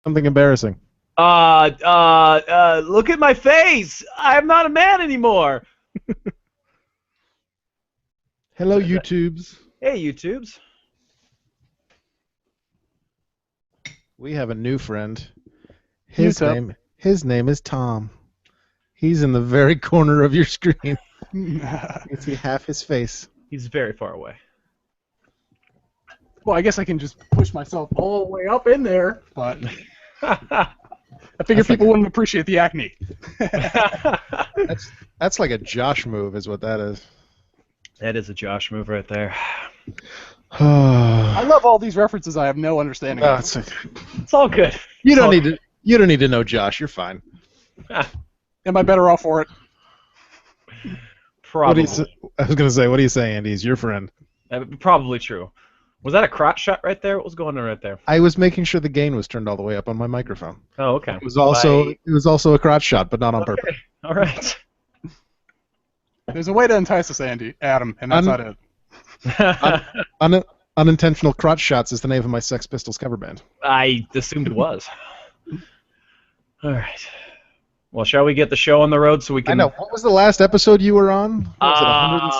Something embarrassing. Look at my face. I'm not a man anymore. Hello, YouTubes. Hey, YouTubes. We have a new friend. His name is Tom. He's in the very corner of your screen. You can see half his face. He's very far away. Well, I guess I can just push myself all the way up in there, but I figure people wouldn't appreciate the acne. That's like a Josh move, is what that is. That is a Josh move right there. I love all these references. I have no understanding. No, of. It's all good. You don't need to know Josh. You're fine. Am I better off for it? Probably. I was gonna say, what do you say, Andy? He's your friend. Probably true. Was that a crotch shot right there? What was going on right there? I was making sure the gain was turned all the way up on my microphone. Oh, okay. It was also a crotch shot, but not on purpose. All right. There's a way to entice us, Adam, and that's not it. Unintentional crotch shots is the name of my Sex Pistols cover band. I assumed it was. All right. Well, shall we get the show on the road so we can... I know. What was the last episode you were on? Was it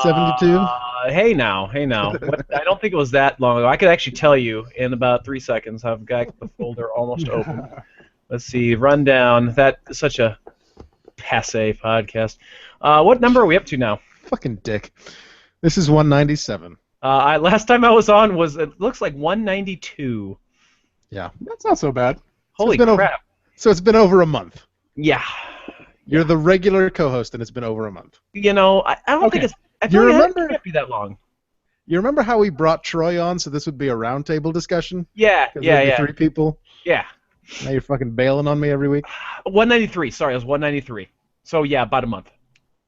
172? Hey now. I don't think it was that long ago. I could actually tell you in about 3 seconds. I've got the folder almost open. Let's see. Rundown. That is such a passe podcast. What number are we up to now? Fucking dick. This is 197. Last time I was on it looks like 192. Yeah. That's not so bad. Holy crap. So it's been over a month. Yeah. You're the regular co-host, and it's been over a month. You know, I don't think it's... I feel like it can't be that long. You remember how we brought Troy on so this would be a roundtable discussion? Yeah. 3 people? Yeah. Now you're fucking bailing on me every week? 193. Sorry, it was 193. So, yeah, about a month.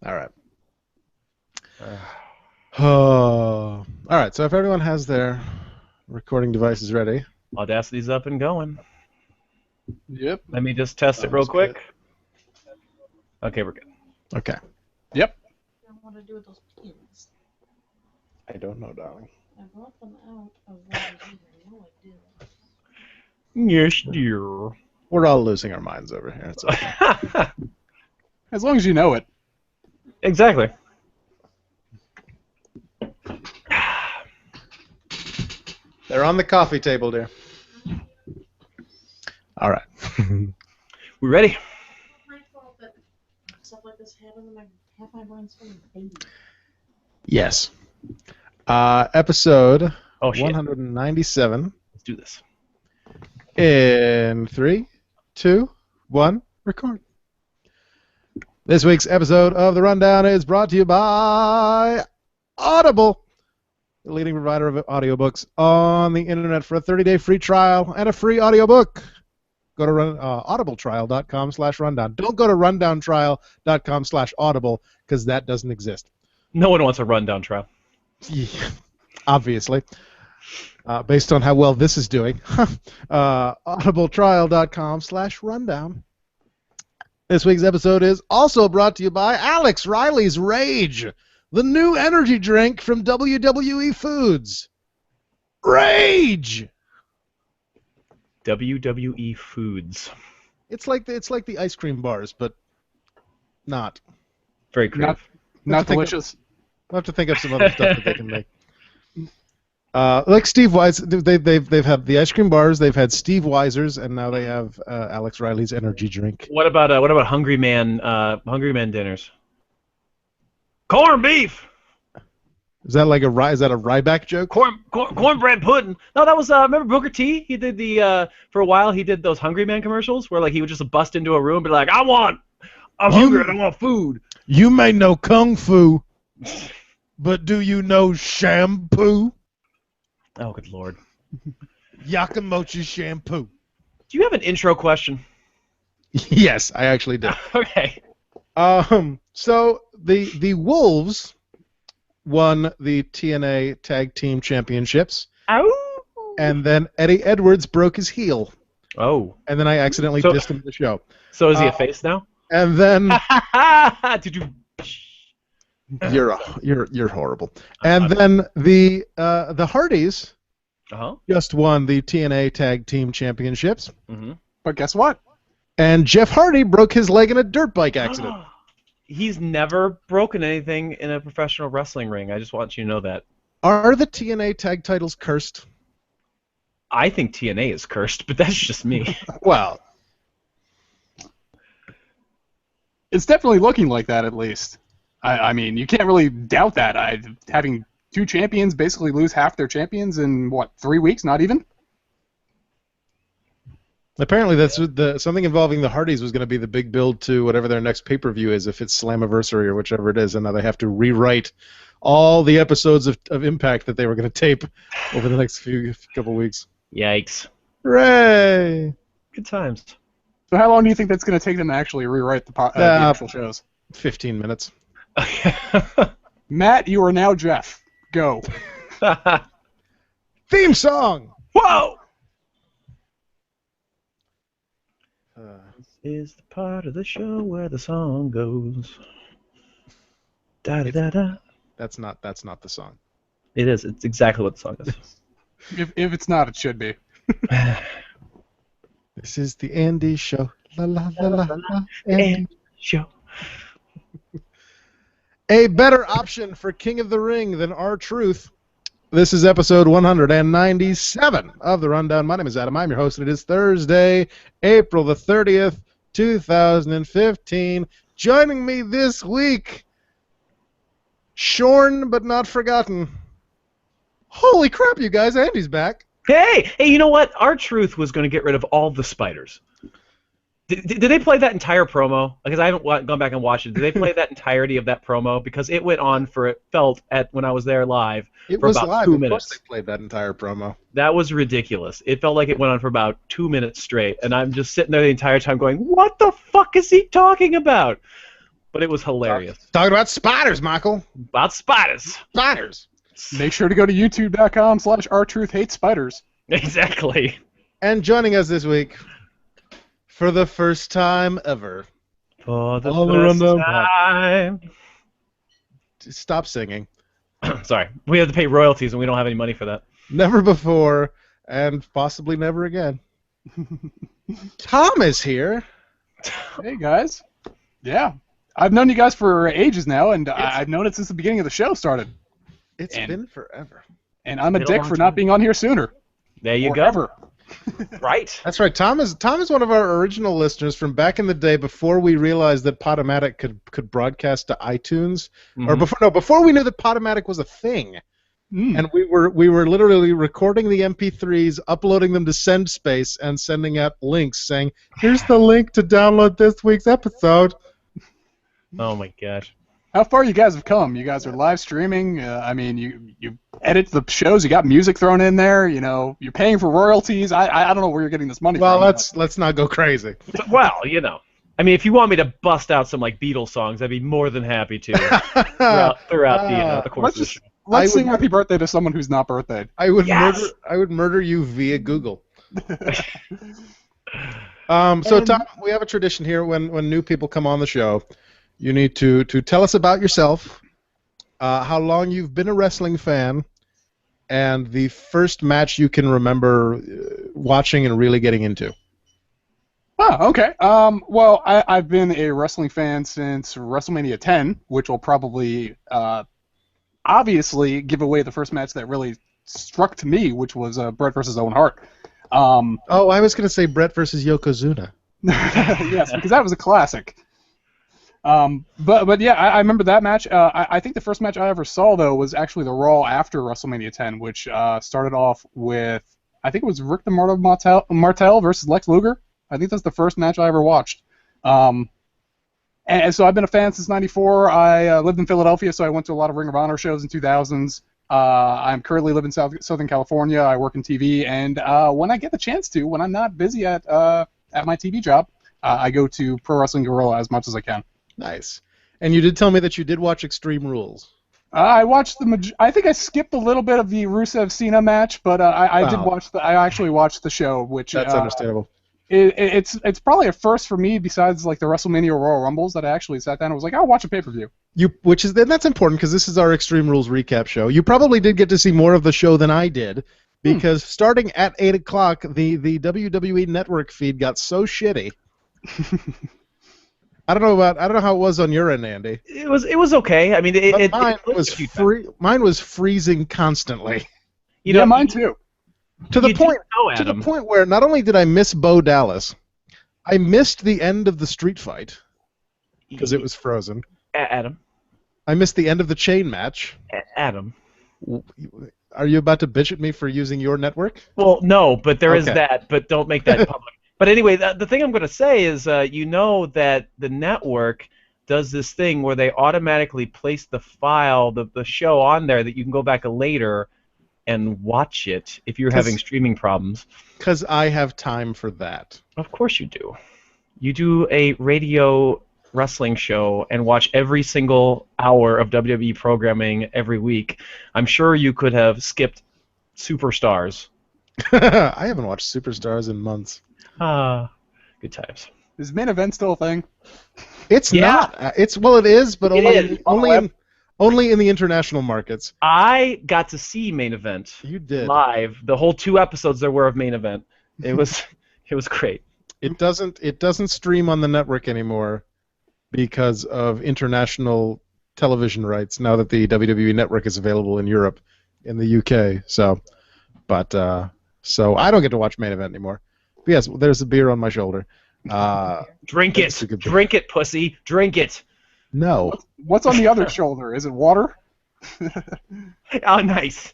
All right. All right, so if everyone has their recording devices ready... Audacity's up and going. Yep. Let me just test it real quick. Okay, we're good. Okay. Yep. What do I do with those pins? I don't know, darling. I brought them out of one of these. I know I did. Yes, dear. We're all losing our minds over here. It's okay. As long as you know it. Exactly. They're on the coffee table, dear. All right. We ready? My fault that stuff like this happened and half my brain's full of baby. Yes. Episode 197. Let's do this. In 3, 2, 1, record. This week's episode of The Rundown is brought to you by Audible, the leading provider of audiobooks on the internet. For a 30-day free trial and a free audiobook, go to audibletrial.com/rundown. Don't go to rundowntrial.com/audible because that doesn't exist. No one wants a rundown trial. Yeah, obviously. Based on how well this is doing. audibletrial.com/rundown. This week's episode is also brought to you by Alex Riley's Rage, the new energy drink from WWE Foods. Rage! WWE Foods. It's like the ice cream bars, but not. Very creative. Not delicious. We'll have to think of some other stuff that they can make. Like Steve Wise, they've had the ice cream bars, they've had Steve Weiser's, and now they have Alex Riley's energy drink. What about Hungry Man dinners? Corned beef. Is that like a Ryback joke? Cornbread pudding. No, that was remember Booker T? He did for a while he did those Hungry Man commercials where like he would just bust into a room and be like, I'm hungry and I want food. You may know kung fu, but do you know shampoo? Oh, good lord. Yakimochi shampoo. Do you have an intro question? Yes, I actually do. Okay. So the Wolves won the TNA Tag Team Championships. Ow! And then Eddie Edwards broke his heel. Oh. And then I accidentally dissed him in the show. So is he a face now? And then Did you? You're horrible. And then the Hardys just won the TNA Tag Team Championships. Mm-hmm. But guess what? And Jeff Hardy broke his leg in a dirt bike accident. He's never broken anything in a professional wrestling ring. I just want you to know that. Are the TNA tag titles cursed? I think TNA is cursed, but that's just me. Well, It's definitely looking like that, at least. I mean, you can't really doubt that. Having two champions basically lose half their champions in, 3 weeks? Not even? apparently that's something involving the Hardys was going to be the big build to whatever their next pay-per-view is, if it's Slammiversary or whichever it is, and now they have to rewrite all the episodes of Impact that they were going to tape over the next couple weeks. Yikes. Hooray! Good times. So how long do you think that's going to take them to actually rewrite the actual shows? 15 minutes. Matt, you are now Jeff. Go. Theme song! Whoa! This is the part of the show where the song goes. Da da da da. That's not the song. It is. It's exactly what the song is. If it's not, it should be. This is the Andy Show. La la la la la. Andy. Show. A better option for King of the Ring than R-Truth. This is episode 197 of The Rundown. My name is Adam. I'm your host, and it is Thursday, April the 30th, 2015. Joining me this week, shorn but not forgotten. Holy crap, you guys, Andy's back. Hey, you know what? R-Truth was going to get rid of all the spiders. Did they play that entire promo? Because I haven't gone back and watched it. Did they play that entirety of that promo? Because it went on for, it felt, when I was there live, for about live. 2 minutes. Of course they played that entire promo. That was ridiculous. It felt like it went on for about 2 minutes straight, and I'm just sitting there the entire time going, what the fuck is he talking about? But it was hilarious. Talking about spiders, Michael. About spiders. Spiders. Make sure to go to youtube.com/rtruthhatespiders. Exactly. And joining us this week, for the first time ever. For the On the first Rundown time. Stop singing. Sorry. We have to pay royalties, and we don't have any money for that. Never before, and possibly never again. Tom is here. Hey, guys. Yeah. I've known you guys for ages now, and I've known it since the beginning of the show started. It's been forever. And I'm a Been a dick long for time. not being on here sooner. There you Or go. ever. Right. That's right. Tom is one of our original listeners from back in the day, before we realized that Podomatic could broadcast to iTunes, or before we knew that Podomatic was a thing. And we were literally recording the MP3s, uploading them to SendSpace, and sending out links saying, "Here's the link to download this week's episode." Oh my gosh. How far you guys have come? You guys are live streaming. I mean, you edit the shows. You got music thrown in there. You know, you're paying for royalties. I don't know where you're getting this money Well, from. let's not go crazy. Well, you know. I mean, if you want me to bust out some like Beatles songs, I'd be more than happy to throughout the course of the show. Let's sing happy birthday to someone who's not birthday. I would Yes! murder you via Google. So Tom, we have a tradition here when new people come on the show. You need to tell us about yourself, how long you've been a wrestling fan, and the first match you can remember watching and really getting into. Oh, okay. Well, I've been a wrestling fan since WrestleMania 10, which will probably obviously give away the first match that really struck to me, which was Bret versus Owen Hart. Oh, I was going to say Bret versus Yokozuna. Yes, because that was a classic. But yeah, I remember that match. I think the first match I ever saw, though, was actually the Raw after WrestleMania 10, which started off with, I think it was Rick the Martel versus Lex Luger. I think that's the first match I ever watched. And so I've been a fan since '94. I lived in Philadelphia, so I went to a lot of Ring of Honor shows in 2000s. I'm currently living in Southern California. I work in TV, and when I get the chance to, when I'm not busy at my TV job, I go to Pro Wrestling Guerrilla as much as I can. Nice. And you did tell me that you did watch Extreme Rules. I watched I think I skipped a little bit of the Rusev Cena match, but I did watch I actually watched the show, which That's understandable. It's probably a first for me, besides like the WrestleMania Royal Rumbles, that I actually sat down and was like, I'll watch a pay-per-view. And that's important because this is our Extreme Rules recap show. You probably did get to see more of the show than I did, because starting at 8 o'clock, the WWE Network feed got so shitty. I don't know how it was on your end, Andy. It was okay. I mean, mine was freezing constantly. Mine too. To the point where not only did I miss Bo Dallas, I missed the end of the street fight because it was frozen. Adam. I missed the end of the chain match. Adam. Are you about to bitch at me for using your network? Well, no, but there is that, but don't make that public. But anyway, the thing I'm going to say is that the network does this thing where they automatically place the file, the show on there that you can go back later and watch it if you're having streaming problems. Because I have time for that. Of course you do. You do a radio wrestling show and watch every single hour of WWE programming every week. I'm sure you could have skipped Superstars. I haven't watched Superstars in months. Good times. Is main event still a thing? It's not. It is, but only in the international markets. I got to see main event. You did live. The whole 2 episodes there were of main event. It was great. It doesn't stream on the network anymore because of international television rights. Now that the WWE Network is available in Europe, in the UK, so I don't get to watch main event anymore. But yes, there's a beer on my shoulder. Drink it, pussy. Drink it. No. What's on the other shoulder? Is it water? Oh, nice.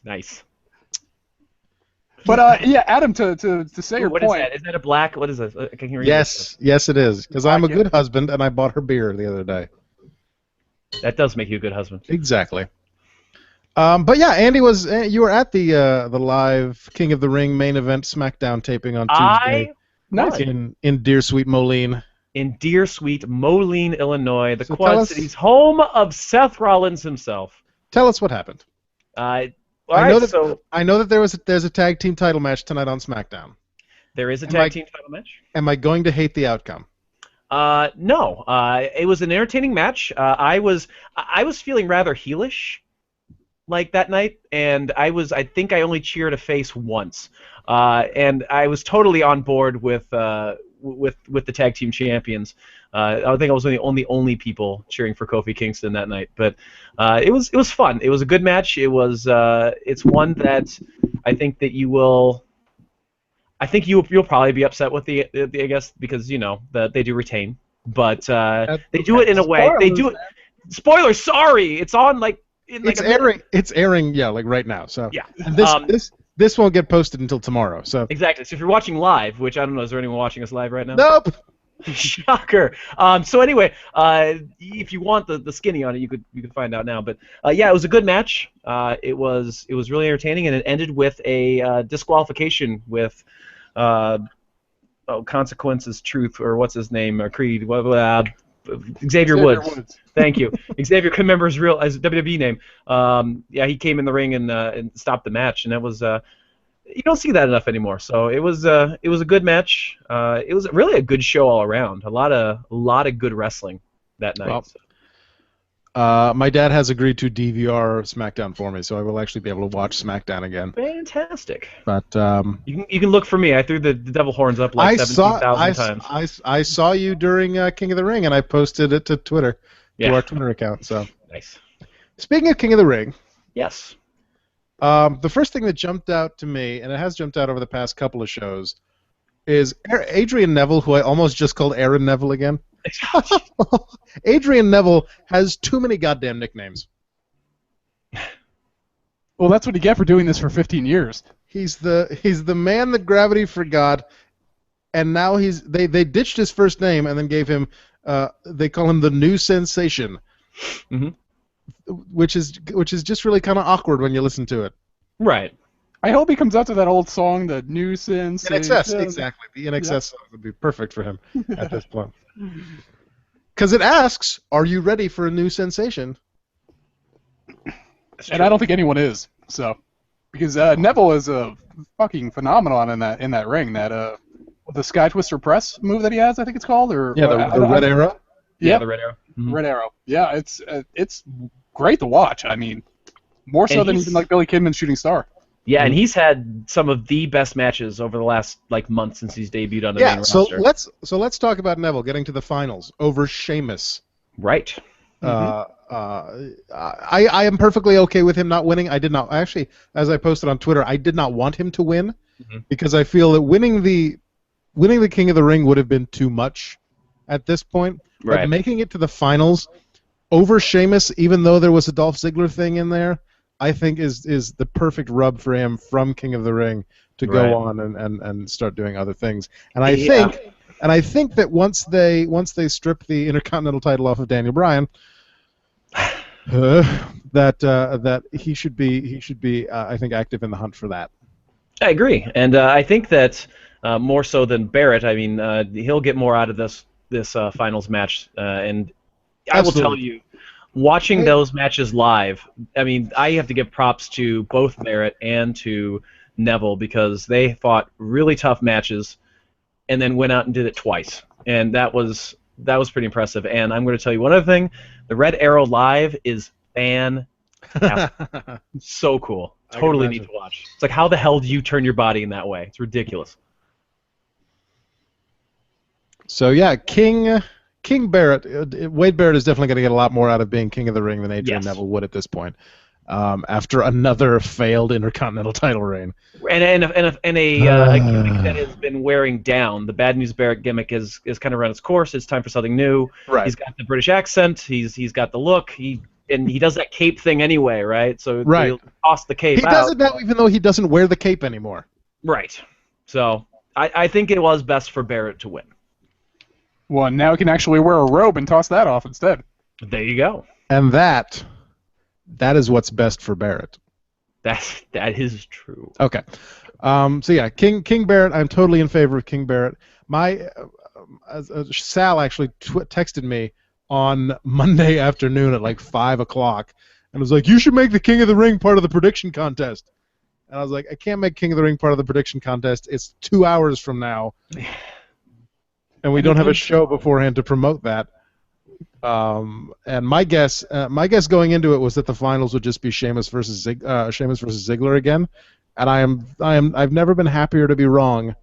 But Adam, to say your point. What is that? Is that a black? What is this? I can hear you. Yes, it is. Because I'm a good husband, and I bought her beer the other day. That does make you a good husband. Exactly. But yeah, Andy you were at the live King of the Ring main event SmackDown taping on Tuesday. In Dear Sweet Moline. In Dear Sweet Moline, Illinois, the Quad Cities, home of Seth Rollins himself. Tell us what happened. I know that there's a tag team title match tonight on SmackDown. There is a tag team title match. Am I going to hate the outcome? No. It was an entertaining match. I was feeling rather heelish like that night, and I think I only cheered a face once, and I was totally on board with the tag team champions. I think I was one of the only people cheering for Kofi Kingston that night, but it was fun. It was a good match. It's one that I think that you will. I think you'll probably be upset with the I guess because they do retain, but they do it in a way. Spoilers, they do it. Spoilers. Sorry, it's on It's airing. Yeah, like right now. So yeah. And this won't get posted until tomorrow. So exactly. So if you're watching live, which I don't know, is there anyone watching us live right now? Nope. Shocker. So anyway, if you want the skinny on it, you could find out now. But yeah, it was a good match. It was really entertaining, and it ended with a disqualification with Consequences Truth, or what's his name, or Creed, Xavier Woods. Thank you. Xavier, couldn't remember his WWE name. Yeah, he came in the ring and stopped the match, and that was you don't see that enough anymore. So it was a good match. It was really a good show all around. A lot of good wrestling that night. Well, my dad has agreed to DVR SmackDown for me, so I will actually be able to watch SmackDown again. Fantastic. But you can look for me. I threw the devil horns up like 17,000 times. I saw you during King of the Ring, and I posted it to Twitter, to our Twitter account. So nice. Speaking of King of the Ring, yes. The first thing that jumped out to me, and it has jumped out over the past couple of shows, is Adrian Neville, who I almost just called Aaron Neville again. Adrian Neville has too many goddamn nicknames. Well, that's what you get for doing this for 15 years. He's the man that gravity forgot, and now they ditched his first name and then gave him they call him the New Sensation, which is just really kind of awkward when you listen to it. Right. I hope he comes out to that old song, the New Sensation. NXS, exactly. The NXS song would be perfect for him at this point. Because it asks, are you ready for a new sensation? And I don't think anyone is. So, because Neville is a fucking phenomenon in that ring. That the Sky Twister press move that he has, I think it's called, or the Red Arrow. Yeah, the Red Arrow. Mm-hmm. Red Arrow. Yeah, it's great to watch. I mean, more so than even like Billy Kidman's Shooting Star. Yeah, and he's had some of the best matches over the last month since he's debuted on the main roster. Let's talk about Neville getting to the finals over Sheamus. Right. I am perfectly okay with him not winning. I did not actually, as I posted on Twitter, I did not want him to win because I feel that winning the King of the Ring would have been too much at this point. Right. But making it to the finals over Sheamus, even though there was a Dolph Ziggler thing in there, I think is the perfect rub for him from King of the Ring to go on and start doing other things. And I think that once they strip the Intercontinental title off of Daniel Bryan, that he should be I think active in the hunt for that. I agree, and I think that more so than Barrett. I mean, he'll get more out of this finals match, and I will tell you, watching those matches live, I mean, I have to give props to both Barrett and to Neville because they fought really tough matches, and then went out and did it twice, and that was pretty impressive. And I'm going to tell you one other thing: the Red Arrow live is fantastic. So cool. Totally need to watch. It's like, how the hell do you turn your body in that way? It's ridiculous. So yeah, King Barrett, Wade Barrett is definitely going to get a lot more out of being King of the Ring than AJ Neville would at this point. After another failed Intercontinental title reign, and a gimmick that has been wearing down. The Bad News Barrett gimmick is kind of run its course. It's time for something new. Right. He's got the British accent. He's got the look. He does that cape thing anyway, right? So he'll toss the cape out. He does it now, even though he doesn't wear the cape anymore. Right. So I think it was best for Barrett to win. Well, now he can actually wear a robe and toss that off instead. There you go. And that is what's best for Barrett. That is true. Okay. So yeah, King Barrett. I'm totally in favor of King Barrett. Sal actually texted me on Monday afternoon at 5 o'clock and was like, "You should make the King of the Ring part of the prediction contest." And I was like, "I can't make King of the Ring part of the prediction contest. It's 2 hours from now, and we don't have a show beforehand to promote that." And my guess going into it was that the finals would just be Sheamus versus Ziggler again, and I've never been happier to be wrong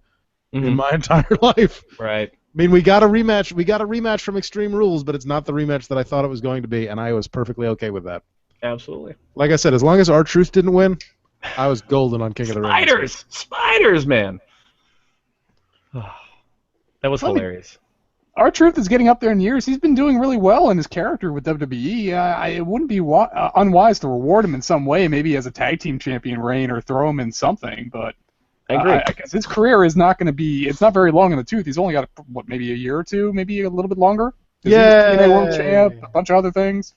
in my entire life. Right. I mean, we got a rematch. We got a rematch from Extreme Rules, but it's not the rematch that I thought it was going to be, and I was perfectly okay with that. Absolutely. Like I said, as long as R-Truth didn't win, I was golden on King of the Ring. Spiders, man. That was hilarious. R-Truth is getting up there in years. He's been doing really well in his character with WWE. It wouldn't be unwise to reward him in some way, maybe as a tag team champion reign or throw him in something, but I agree. I guess his career is not going to be, it's not very long in the tooth. He's only got, maybe a year or two, maybe a little bit longer? Yeah. He's TNA World Champ, a bunch of other things,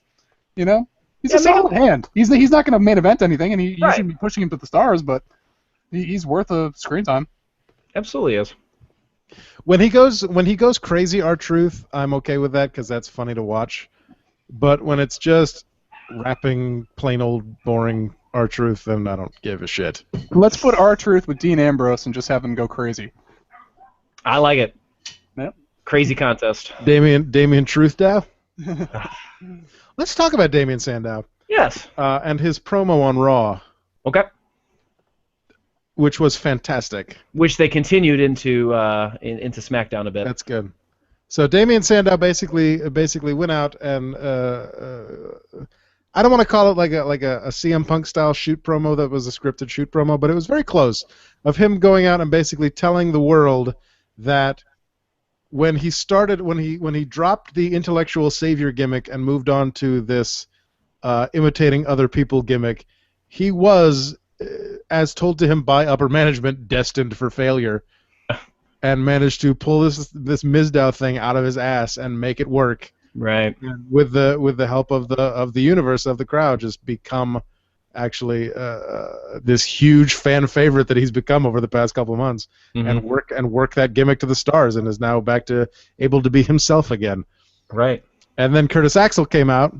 you know? He's a solid hand. He's not going to main event anything, and you shouldn't be pushing him to the stars, but he's worth a screen time. Absolutely is. When he goes crazy, R-Truth, I'm okay with that because that's funny to watch. But when it's just rapping plain old boring R-Truth, then I don't give a shit. Let's put R-Truth with Dean Ambrose and just have him go crazy. I like it. Yep. Crazy contest. Damien Truthdao? Let's talk about Damien Sandow. Yes. And his promo on Raw. Okay. Which was fantastic. Which they continued into SmackDown a bit. That's good. So Damien Sandow basically went out and I don't want to call it like a CM Punk style shoot promo that was a scripted shoot promo, but it was very close of him going out and basically telling the world that when he dropped the intellectual savior gimmick and moved on to this imitating other people gimmick, he was, as told to him by upper management, destined for failure, and managed to pull this Mizdow thing out of his ass and make it work. Right. And with the help of the universe, of the crowd, just become actually this huge fan favorite that he's become over the past couple of months, and work that gimmick to the stars, and is now back to able to be himself again. Right. And then Curtis Axel came out,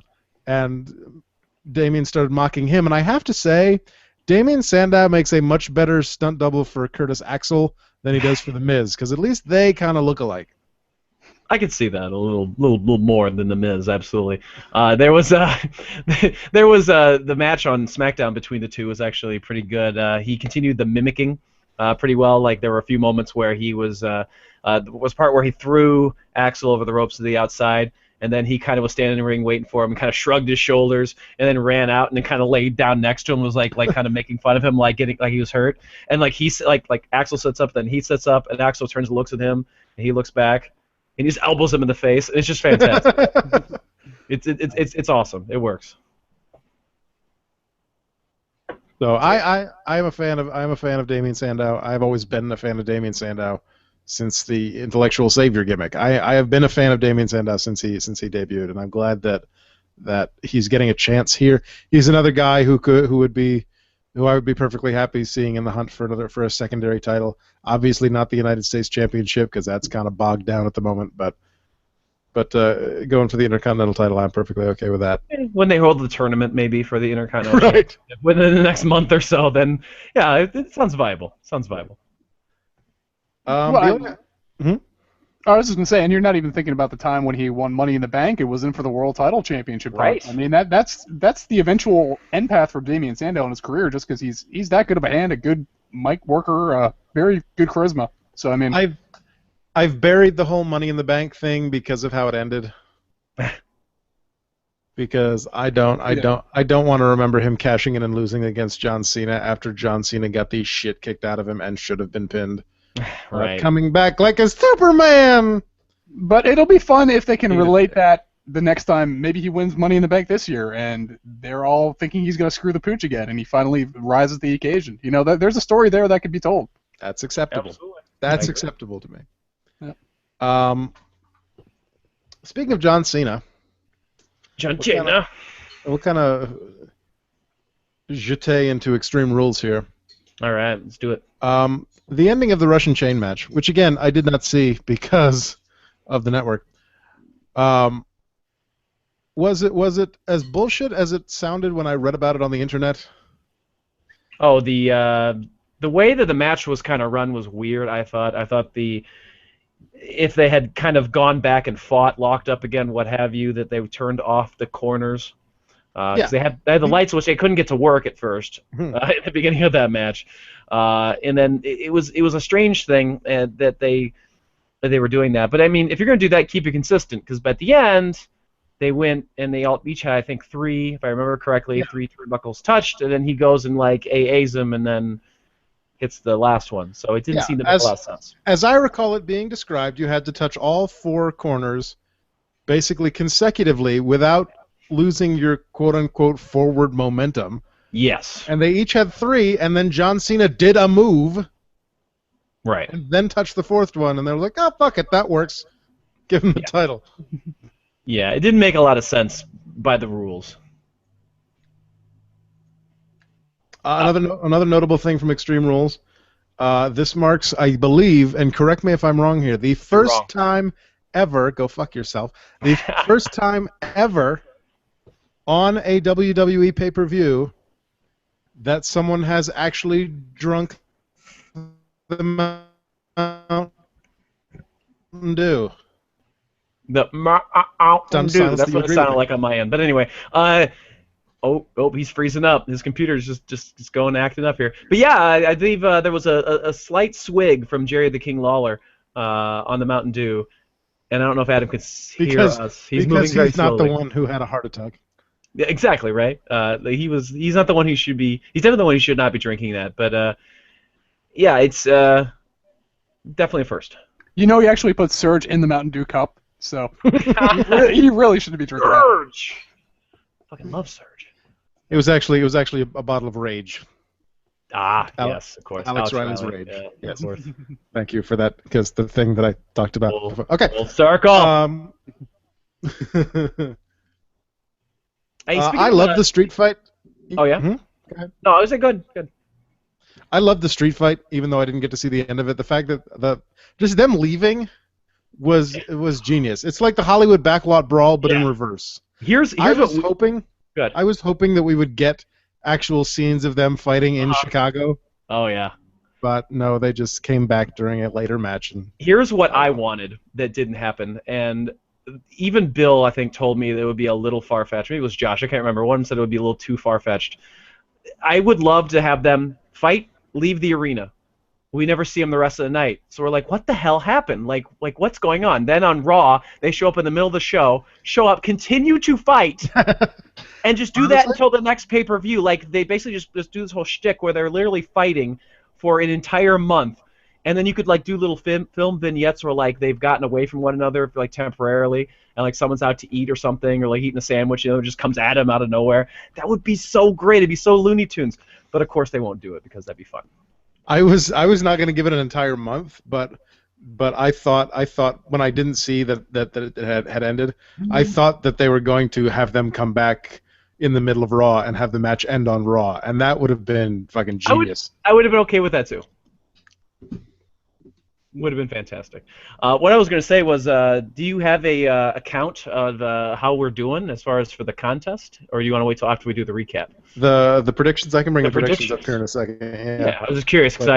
and Damien started mocking him, and I have to say, Damien Sandow makes a much better stunt double for Curtis Axel than he does for The Miz, because at least they kind of look alike. I could see that a little more than the Miz, absolutely. There was the match on SmackDown between the two was actually pretty good. He continued the mimicking pretty well. Like there were a few moments where he was part where he threw Axel over the ropes to the outside, and then he kind of was standing in the ring waiting for him, and kind of shrugged his shoulders, and then ran out and then kind of laid down next to him, was like kind of making fun of him, like he was hurt, and like Axel sets up, then he sets up, and Axel turns and looks at him, and he looks back, and he just elbows him in the face. It's just fantastic. It's awesome. It works. So I am a fan of Damien Sandow. I've always been a fan of Damien Sandow since the intellectual savior gimmick. I have been a fan of Damien Sandow since he debuted, and I'm glad that he's getting a chance here. He's another guy who I would be perfectly happy seeing in the hunt for a secondary title. Obviously not the United States Championship, because that's kind of bogged down at the moment, but going for the Intercontinental title, I'm perfectly okay with that. When they hold the tournament, maybe for the Intercontinental, right? Within the next month or so, then yeah, it sounds viable. I was just gonna say, and you're not even thinking about the time when he won Money in the Bank. It was in for the World Title Championship. Right. I mean, that's the eventual end path for Damien Sandow in his career, just because he's that good of a hand, a good mic worker, very good charisma. So I mean, I've buried the whole Money in the Bank thing because of how it ended. Because I don't want to remember him cashing in and losing against John Cena after John Cena got the shit kicked out of him and should have been pinned. Right. Coming back like a Superman. But it'll be fun if they can relate that the next time. Maybe he wins Money in the Bank this year, and they're all thinking he's going to screw the pooch again, and he finally rises to the occasion. You know, there's a story there that could be told. That's acceptable. Absolutely. That's acceptable to me. Yeah. Speaking of John Cena. John Cena. We'll kind of jete into Extreme Rules here. All right, let's do it. The ending of the Russian Chain match, which again I did not see because of the network. Was it as bullshit as it sounded when I read about it on the internet? Oh, the way that the match was kind of run was weird. I thought if they had kind of gone back and fought, locked up again, what have you, that they turned off the corners. Because they had the lights, which they couldn't get to work at first at the beginning of that match, and then it was a strange thing that they were doing that. But I mean, if you're going to do that, keep it consistent, because at the end they went and they each had, I think, 3, if I remember correctly, 3 turnbuckles touched, and then he goes and like AAs him and then hits the last one. So it didn't seem to make a lot of sense. As I recall it being described, you had to touch all 4 corners basically consecutively without losing your quote-unquote forward momentum. Yes. And they each had 3, and then John Cena did a move. Right. And then touched the 4th one, and they were like, oh, fuck it, that works. Give him the title. Yeah, it didn't make a lot of sense by the rules. Another notable thing from Extreme Rules, this marks, I believe, and correct me if I'm wrong here, the first time ever, go fuck yourself, the first time ever on a WWE pay-per-view that someone has actually drunk the Mountain Dew. The Mountain Dew. That's what it sounded like on my end. But anyway, oh, he's freezing up. His computer's just going acting up here. But yeah, I believe there was a slight swig from Jerry the King Lawler on the Mountain Dew, and I don't know if Adam could hear us. He's moving very slowly. Not the one who had a heart attack. Yeah, exactly right. He's not the one who should be. He's definitely the one who should not be drinking that. But yeah, it's definitely a first. You know, he actually put Surge in the Mountain Dew cup, so he really shouldn't be drinking Surge. Fucking love Surge. It was actually a bottle of Rage. Yes, of course. Alex Riley's Rage. Yeah, yes. Of course. Thank you for that, because the thing that I talked about. Okay. Full circle. I love the street fight. Oh yeah. Mm-hmm. Go ahead. No, I was like, good. I love the street fight, even though I didn't get to see the end of it. The fact that just them leaving was genius. It's like the Hollywood backlot brawl, but in reverse. I was hoping that we would get actual scenes of them fighting in Chicago. Oh yeah. But no, they just came back during a later match. And Here's what I wanted that didn't happen, and even Bill, I think, told me that it would be a little far-fetched. Maybe it was Josh, I can't remember. One said it would be a little too far-fetched. I would love to have them fight, leave the arena. We never see them the rest of the night. So we're like, what the hell happened? Like what's going on? Then on Raw, they show up in the middle of the show, continue to fight, and just do that until the next pay-per-view. Like, they basically just do this whole shtick where they're literally fighting for an entire month. And then you could, like, do little film vignettes where, like, they've gotten away from one another, like, temporarily, and, like, someone's out to eat or something, or, like, eating a sandwich, it just comes at them out of nowhere. That would be so great. It'd be so Looney Tunes. But, of course, they won't do it because that'd be fun. I was not going to give it an entire month, but I thought when I didn't see that it had ended, I thought that they were going to have them come back in the middle of Raw and have the match end on Raw, and that would have been fucking genius. I would have been okay with that too. Would have been fantastic. What I was going to say was, do you have a count of how we're doing as far as for the contest, or do you want to wait till after we do the recap? The predictions, I can bring the predictions up here in a second. Yeah, I was just curious because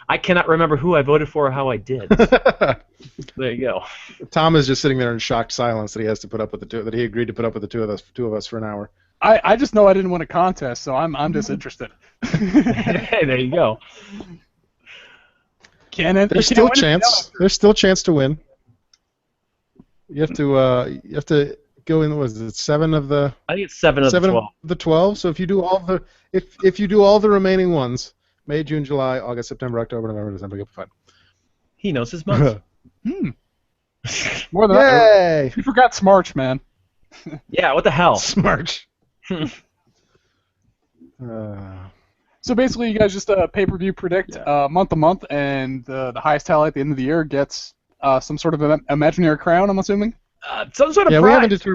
I cannot remember who I voted for or how I did. There you go. Tom is just sitting there in shocked silence that he has to put up with that he agreed to put up with the two of us for an hour. I just know I didn't win a contest, so I'm disinterested. Hey, there you go. There's still chance. There's still chance to win. You have to go in. Was it 7 of the? I think it's 7 of the 12. Of the 12. So if you do all the if you do all the remaining ones, May, June, July, August, September, October, November, December, you'll be fine. He knows his months. More than that. You forgot Smarch, man. Yeah. What the hell? Smarch. So basically, you guys just pay-per-view predict month to month, and the highest tally at the end of the year gets some sort of imaginary crown, I'm assuming? Some sort of prize.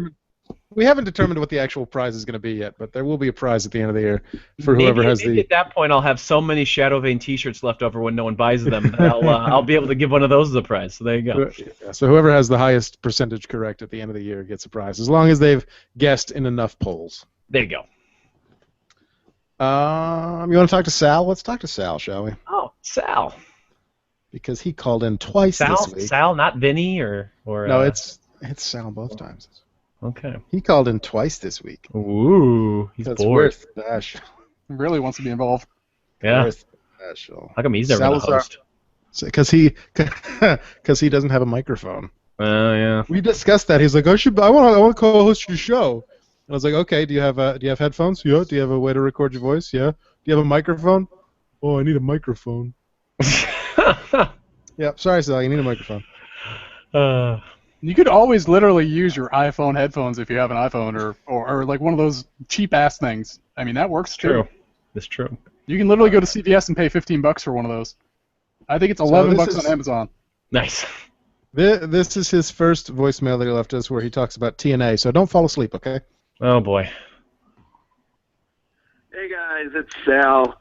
We haven't determined what the actual prize is going to be yet, but there will be a prize at the end of the year for whoever has maybe at that point, I'll have so many Shadow Vein T-shirts left over when no one buys them that I'll be able to give one of those as a prize. So there you go. Yeah, so whoever has the highest percentage correct at the end of the year gets a prize, as long as they've guessed in enough polls. There you go. You want to talk to Sal? Let's talk to Sal, shall we? Oh, Sal. Because he called in twice this week. Sal, not Vinny or no, it's Sal both times. Okay. He called in twice this week. Ooh, he's bored. Worth the dash. He really wants to be involved. Yeah. Worth the dash. How come he's never been a host? Because he doesn't have a microphone. Oh yeah. We discussed that. He's like, I want to co-host your show. I was like, okay, do you have headphones? Yeah. Do you have a way to record your voice? Yeah. Do you have a microphone? Oh, I need a microphone. Yeah, sorry, Sal, you need a microphone. You could always literally use your iPhone headphones if you have an iPhone or like one of those cheap-ass things. I mean, that works too. True. It's true. You can literally go to CVS and pay $15 for one of those. I think it's $11 on Amazon. Nice. This is his first voicemail that he left us where he talks about TNA, so don't fall asleep, okay? Oh, boy. Hey, guys, it's Sal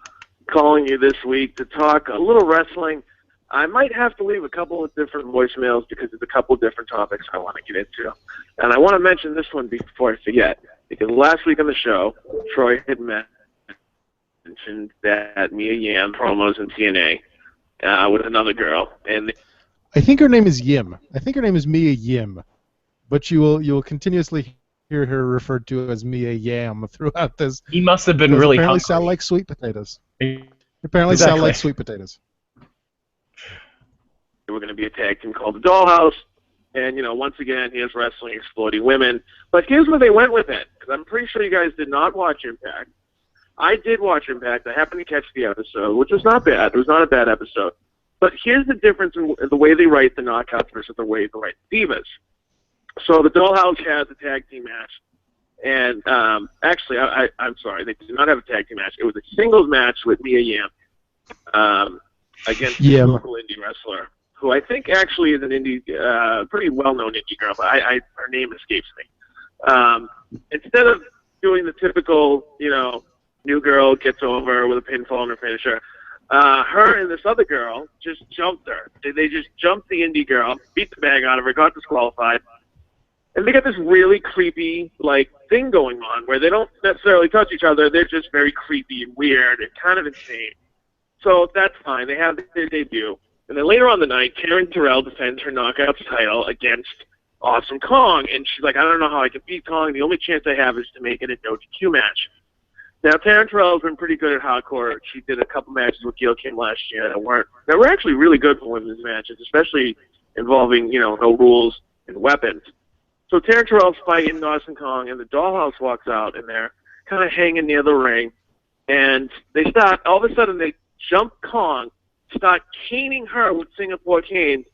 calling you this week to talk a little wrestling. I might have to leave a couple of different voicemails because there's a couple of different topics I want to get into. And I want to mention this one before I forget, because last week on the show, Troy had mentioned that Mia Yim promos in TNA with another girl. And I think her name is Yim. I think her name is Mia Yim. But you will continuously hear her referred to as Mia Yam throughout this. He must have been really apparently hungry. Sound like sweet potatoes. Apparently sound like sweet potatoes. We're going to be a tag team called the Dollhouse. And, you know, once again, here's wrestling exploding women. But here's where they went with it, because I'm pretty sure you guys did not watch Impact. I did watch Impact. I happened to catch the episode, which was not bad. It was not a bad episode. But here's the difference in the way they write the knockouts versus the way they write divas. So the Dollhouse has a tag team match. And actually, I'm sorry, they did not have a tag team match. It was a singles match with Mia Yim against a local indie wrestler, who I think actually is an indie, pretty well-known indie girl, but her name escapes me. Instead of doing the typical, you know, new girl gets over with a pinfall in her finisher, her and this other girl just jumped her. They just jumped the indie girl, beat the bag out of her, got disqualified, and they got this really creepy, like, thing going on where they don't necessarily touch each other. They're just very creepy and weird and kind of insane. So that's fine. They have their debut. And then later on the night, Taryn Terrell defends her Knockouts title against Awesome Kong. And she's like, I don't know how I can beat Kong. The only chance I have is to make it a no DQ match. Now, Taryn Terrell has been pretty good at hardcore. She did a couple matches with Gail Kim last year that were actually really good for women's matches, especially involving, no rules and weapons. So Taryn Terrell's fighting Awesome Kong, and the Dollhouse walks out, and they're kind of hanging near the ring. And they start, all of a sudden, they jump Kong, start caning her with Singapore canes,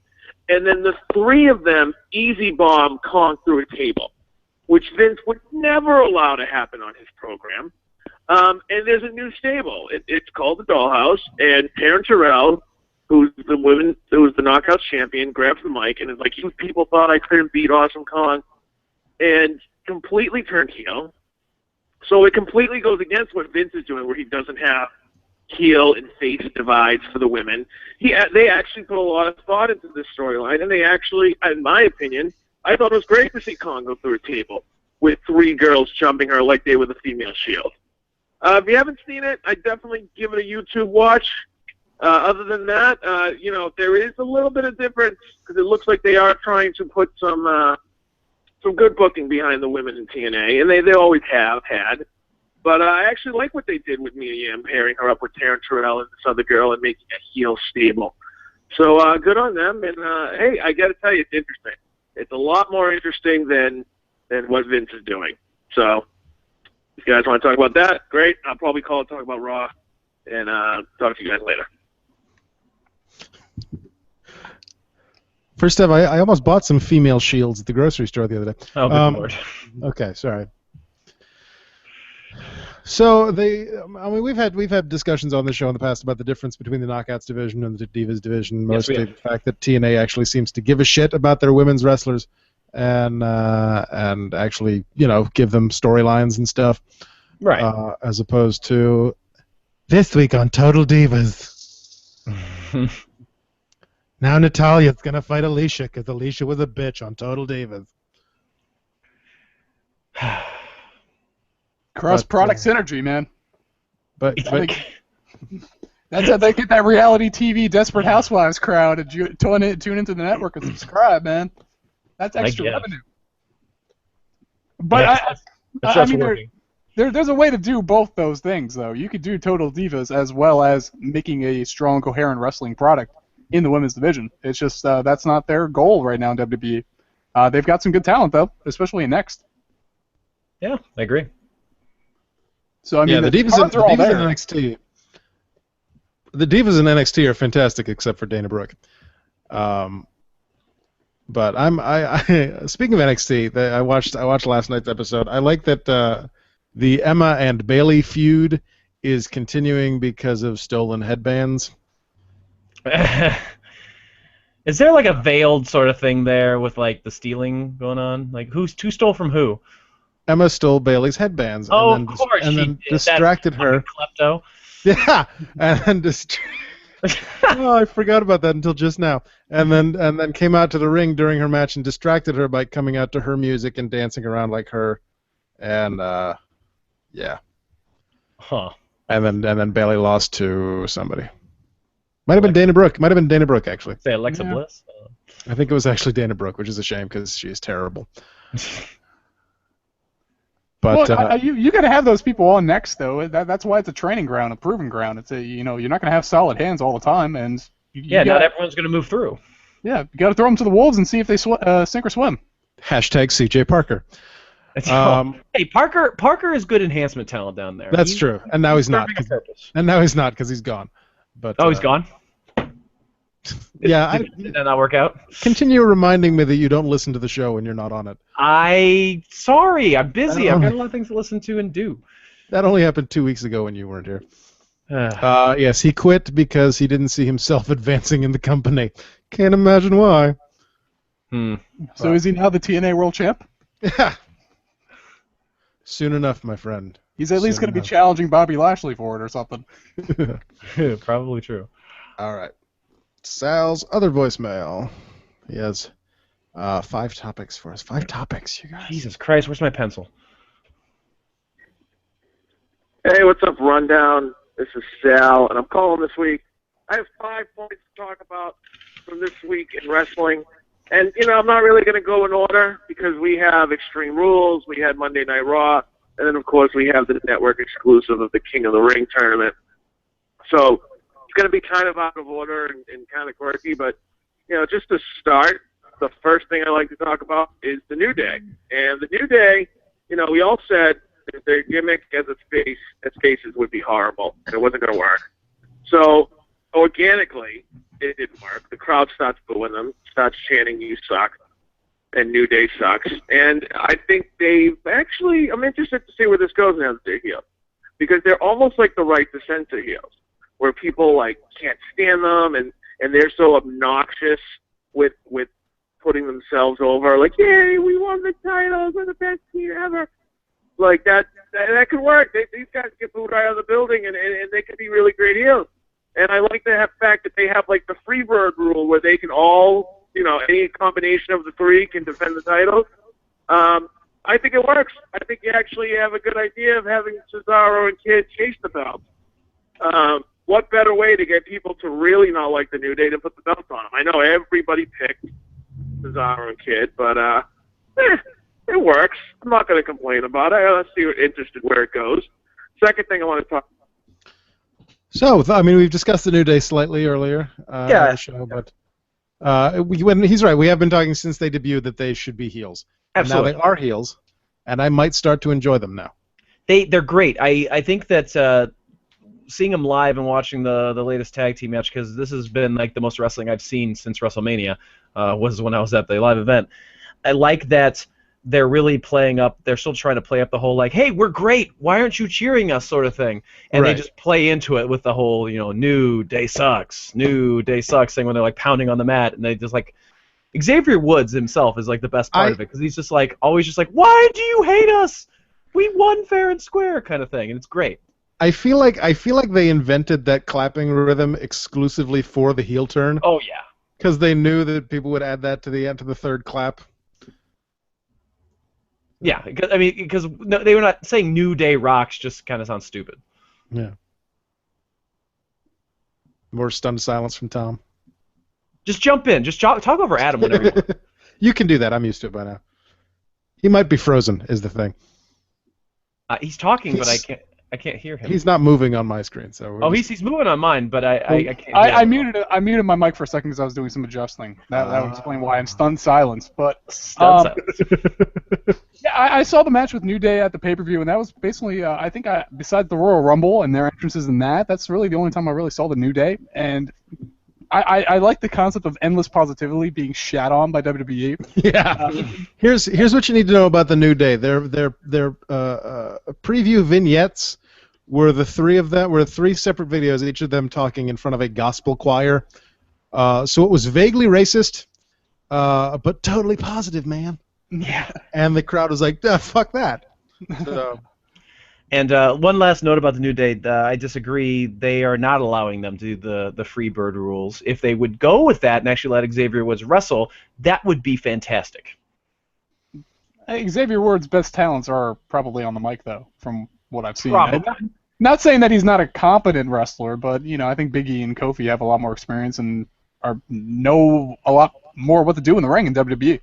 and then the three of them easy bomb Kong through a table, which Vince would never allow to happen on his program. And there's a new stable. It's called the Dollhouse, and Taryn Terrell, who's the Knockouts champion, grabs the mic and is like, "You people thought I couldn't beat Awesome Kong," and completely turned heel. So it completely goes against what Vince is doing, where he doesn't have heel and face divides for the women. They actually put a lot of thought into this storyline, and they actually, in my opinion, I thought it was great to see Kong go through a table with three girls jumping her like they were the female Shield. If you haven't seen it, I definitely give it a YouTube watch. Other than that, there is a little bit of difference because it looks like they are trying to put some good booking behind the women in TNA, and they always have had. But I actually like what they did with Mia Yim, pairing her up with Taryn Terrell and this other girl and making a heel stable. So good on them. And hey, I got to tell you, it's interesting. It's a lot more interesting than what Vince is doing. So if you guys want to talk about that, great. I'll probably talk about Raw, and talk to you guys later. First up, I almost bought some female shields at the grocery store the other day. Oh, good Lord. Okay, sorry. So we've had discussions on the show in the past about the difference between the Knockouts division and the Divas division. Mostly the fact that TNA actually seems to give a shit about their women's wrestlers and actually give them storylines and stuff. Right. As opposed to this week on Total Divas. Now Natalia's gonna fight Alicia because Alicia was a bitch on Total Divas. Cross-product synergy, man. But that's how they get that reality TV Desperate Housewives crowd to tune into the network and subscribe, man. That's extra revenue. But I mean, there's a way to do both those things, though. You could do Total Divas as well as making a strong, coherent wrestling product in the women's division. It's just that's not their goal right now in WWE. They've got some good talent, though, especially in Next. Yeah, I agree. So I mean, the divas in NXT. The divas in NXT are fantastic, except for Dana Brooke. But speaking of NXT, I watched last night's episode. I like that the Emma and Bayley feud is continuing because of stolen headbands. Is there like a veiled sort of thing there with like the stealing going on? Like who stole from who? Emma stole Bayley's headbands. Oh, and then, of course. And then distracted her. Klepto. Yeah, and then oh, I forgot about that until just now. And then came out to the ring during her match and distracted her by coming out to her music and dancing around like her. And yeah. Huh. And then Bayley lost to somebody. Might have been Dana Brooke. Might have been Dana Brooke, actually. Say Alexa Bliss? I think it was actually Dana Brooke, which is a shame because she is terrible. But you got to have those people on Next, though. That's why it's a training ground, a proving ground. It's you're not going to have solid hands all the time, and not everyone's going to move through. Yeah, you got to throw them to the wolves and see if they sink or swim. Hashtag CJ Parker. Hey, Parker is good enhancement talent down there. That's true, and now he's not. And now he's not because he's gone. But he's gone. Yeah, did that not work out? Continue reminding me that you don't listen to the show when you're not on it. Sorry, I'm busy. I've got a lot of things to listen to and do. That only happened 2 weeks ago when you weren't here. Yes, he quit because he didn't see himself advancing in the company. Can't imagine why. So is he now the TNA World Champ? Yeah. Soon enough, my friend. He's at least going to be challenging Bobby Lashley for it or something. Probably true. All right. Sal's other voicemail. He has 5 topics for us. 5 topics, you guys. Jesus Christ, where's my pencil? Hey, what's up, Rundown? This is Sal, and I'm calling this week. I have 5 points to talk about from this week in wrestling. And, I'm not really going to go in order because we have Extreme Rules, we had Monday Night Raw, and then, of course, we have the network exclusive of the King of the Ring tournament. So it's going to be kind of out of order and kind of quirky, but, just to start, the first thing I like to talk about is the New Day. And the New Day, we all said that their gimmick as faces would be horrible, and it wasn't going to work. So, organically, it didn't work. The crowd starts booing them, starts chanting, "You suck," and New Day sucks. And I think I'm interested to see where this goes now that they're heels. Because they're almost like the right to censor heels, where people, can't stand them, and they're so obnoxious with putting themselves over, like, "Yay, we won the titles, we're the best team ever." Like, that could work. These guys get booed right out of the building, and they could be really great heels. And I like the fact that they have, the Freebird rule, where they can all, any combination of the three can defend the titles. I think it works. I think you actually have a good idea of having Cesaro and Kidd chase the belt. What better way to get people to really not like the New Day than put the belt on them? I know everybody picked Cesaro and Kidd, but it works. I'm not going to complain about it. I'm interested where it goes. Second thing I want to talk. So, we've discussed the New Day slightly earlier on the show, but he's right. We have been talking since they debuted that they should be heels. Absolutely. And now they are heels, and I might start to enjoy them now. They're great. I think that seeing them live and watching the latest tag team match, because this has been the most wrestling I've seen since WrestleMania, was when I was at the live event. I like that they're really playing up. They're still trying to play up the whole "Hey, we're great. Why aren't you cheering us?" sort of thing, and Right. they just play into it with the whole New Day sucks thing when they're pounding on the mat, and they just Xavier Woods himself is the best part of it because he's just always just "Why do you hate us? We won fair and square" kind of thing, and it's great. I feel like they invented that clapping rhythm exclusively for the heel turn. Oh yeah. Because they knew that people would add that to the end to the third clap. Yeah, because they were not saying New Day rocks. Just kind of sounds stupid. Yeah. More stunned silence from Tom. Just jump in. Just talk over Adam whenever you want. You can do that. I'm used to it by now. He might be frozen, is the thing. He's talking, but I can't hear him. He's not moving on my screen, so. He's moving on mine, but I can't. I muted my mic for a second because I was doing some adjusting. That would explain why I'm stunned silence. But Stunned silence. yeah, I saw the match with New Day at the pay-per-view, and that was basically I think besides the Royal Rumble and their entrances in that's really the only time I really saw the New Day, and I like the concept of endless positivity being shat on by WWE. Yeah. Here's what you need to know about the New Day. Their preview vignettes were the three of them, were 3 separate videos, each of them talking in front of a gospel choir. So it was vaguely racist, but totally positive, man. Yeah. And the crowd was like, fuck that. So. And one last note about the New Day. I disagree. They are not allowing them to do the Freebird rules. If they would go with that and actually let Xavier Woods wrestle, that would be fantastic. Xavier Woods' best talents are probably on the mic, though, from what I've seen. Probably. Not saying that he's not a competent wrestler, but I think Big E and Kofi have a lot more experience and know a lot more what to do in the ring in WWE,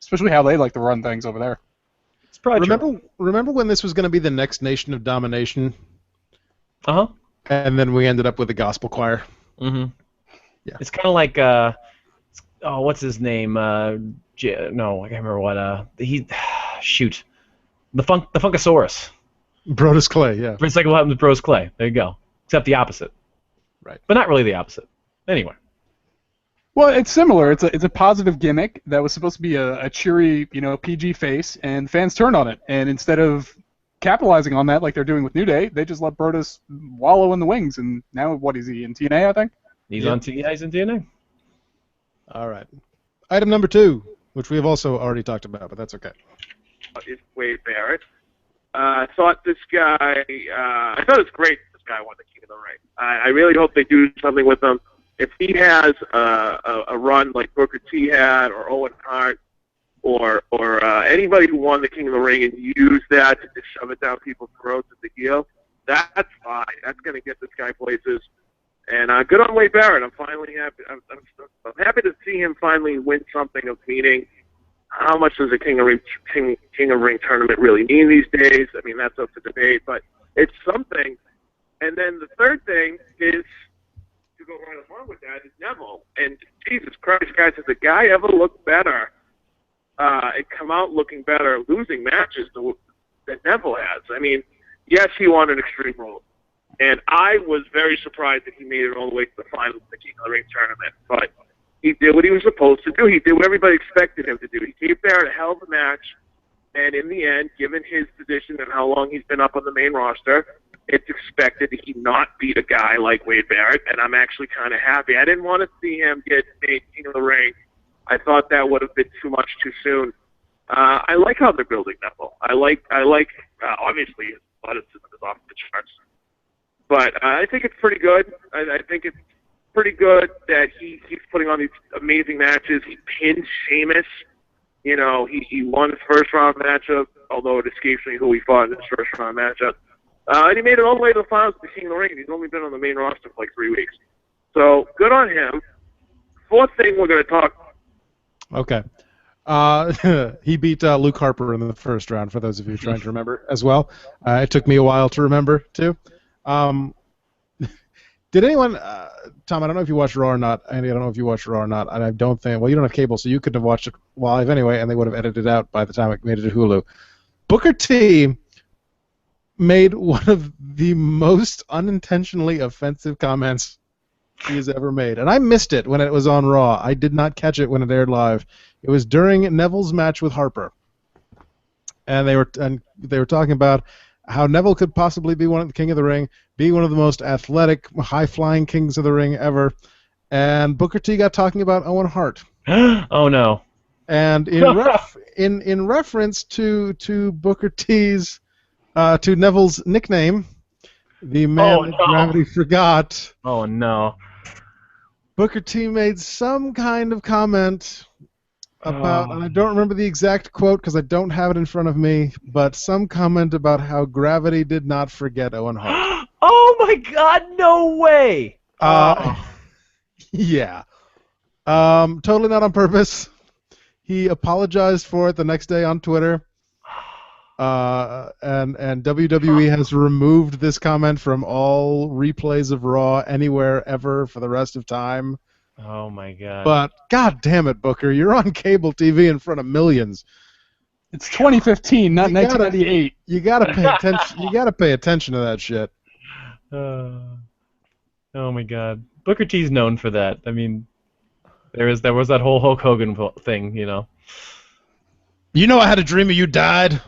especially how they like to run things over there. It's probably true. Remember when this was going to be the next Nation of Domination? Uh-huh. And then we ended up with the gospel choir. Mm-hmm. Yeah. It's kind of like what's his name? No, I can't remember what. Shoot, the Funkasaurus. Brodus Clay, yeah. It's like what happened to Brodus Clay. There you go. Except the opposite. Right. But not really the opposite. Anyway. Well, it's similar. It's a positive gimmick that was supposed to be a cheery, PG face, and fans turned on it. And instead of capitalizing on that like they're doing with New Day, they just let Brodus wallow in the wings. And now, what is he, in TNA, I think? He's in TNA. All right. Item number 2, which we have also already talked about, but that's okay. Is Wade Barrett. I thought it was great this guy won the King of the Ring. I really hope they do something with him. If he has a run like Booker T had, or Owen Hart, or anybody who won the King of the Ring and use that to just shove it down people's throats as a heel, That's fine. That's going to get this guy places. And good on Wade Barrett. I'm finally happy. I'm happy to see him finally win something of meaning. How much does a King of Ring tournament really mean these days? I mean, that's up for debate, but it's something. And then the third thing is, to go right along with that, is Neville. And Jesus Christ, guys, has the guy ever looked better and come out looking better losing matches than Neville has? I mean, yes, he won an Extreme Rules. And I was very surprised that he made it all the way to the finals of the King of the Ring tournament. But he did what he was supposed to do. He did what everybody expected him to do. He gave Barrett a hell of a match. And in the end, given his position and how long he's been up on the main roster, it's expected that he not beat a guy like Wade Barrett. And I'm actually kind of happy. I didn't want to see him get made King of the Ring. I thought that would have been too much too soon. I like how they're building Neville. I like obviously his athleticism is off the charts. But I think it's pretty good. I think it's pretty good that he keeps putting on these amazing matches. He pinned Sheamus. You know, he won his first round matchup, although it escapes me who he fought in his first round matchup. And he made it all the way to the finals of the King of the Ring. He's only been on the main roster for like 3 weeks. So good on him. Fourth thing we're going to talk. Okay. He beat Luke Harper in the first round, for those of you trying to remember as well. It took me a while to remember, too. Did anyone, Tom, I don't know if you watched Raw or not. Andy, I don't know if you watched Raw or not. And I don't think, well, you don't have cable, so you couldn't have watched it live anyway, and they would have edited it out by the time it made it to Hulu. Booker T made one of the most unintentionally offensive comments he has ever made. And I missed it when it was on Raw. I did not catch it when it aired live. It was during Neville's match with Harper. And they were talking about how Neville could possibly be the King of the Ring, be one of the most athletic, high-flying Kings of the Ring ever. And Booker T got talking about Owen Hart. Oh, no. And in reference to Booker T's, to Neville's nickname, the man that gravity forgot. Oh, no. Booker T made some kind of comment about, and I don't remember the exact quote because I don't have it in front of me, but some comment about how gravity did not forget Owen Hart. Oh my God! No way. Yeah. Totally not on purpose. He apologized for it the next day on Twitter. And WWE has removed this comment from all replays of Raw anywhere ever for the rest of time. Oh my God! But God damn it, Booker, you're on cable TV in front of millions. It's 2015, not 1998. You gotta pay attention. You gotta pay attention to that shit. Oh my God! Booker T's known for that. I mean, there was that whole Hulk Hogan thing, you know. You know, I had a dream of you died.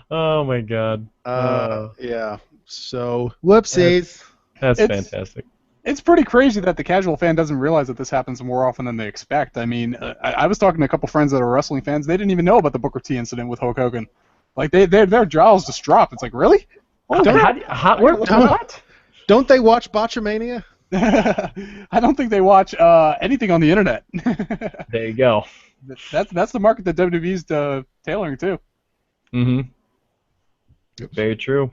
Oh my God. Yeah. So whoopsies. That's fantastic. It's pretty crazy that the casual fan doesn't realize that this happens more often than they expect. I mean, I was talking to a couple friends that are wrestling fans. They didn't even know about the Booker T incident with Hulk Hogan. Like their jaws just drop. It's like, really? What? Don't they watch Botchamania? I don't think they watch anything on the internet. There you go. That's the market that WWE's tailoring to. Mm-hmm. Very true.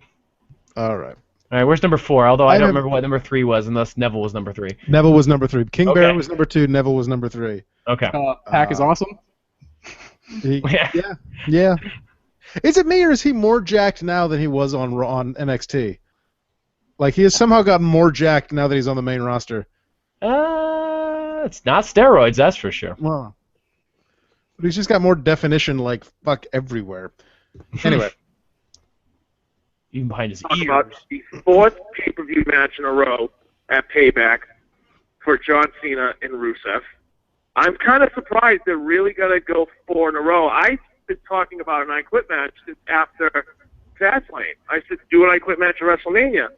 All right. All right, where's number 4? Although I don't remember what number 3 was, unless Neville was number 3. Neville was number 3. King Barrett was number 2. Neville was number 3. Okay. Pac is awesome. Yeah. Is it me or is he more jacked now than he was on NXT? Like he has somehow gotten more jacked now that he's on the main roster. It's not steroids, that's for sure. Well, but he's just got more definition, like fuck everywhere. Anyway. Even behind his Talk ears. about the 4th pay-per-view match in a row at Payback for John Cena and Rusev. I'm kind of surprised they're really going to go 4 in a row. I've been talking about an I Quit match since after Fastlane. I said, do an I Quit match at WrestleMania.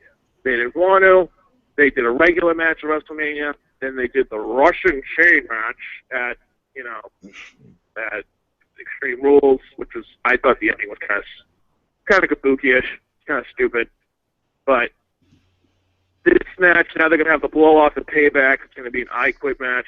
They didn't want to. They did a regular match at WrestleMania. Then they did the Russian chain match at Extreme Rules, which was, I thought the ending was kind of kabuki-ish. Kind of stupid, but this match, now they're going to have the blow-off and Payback. It's going to be an I Quit match.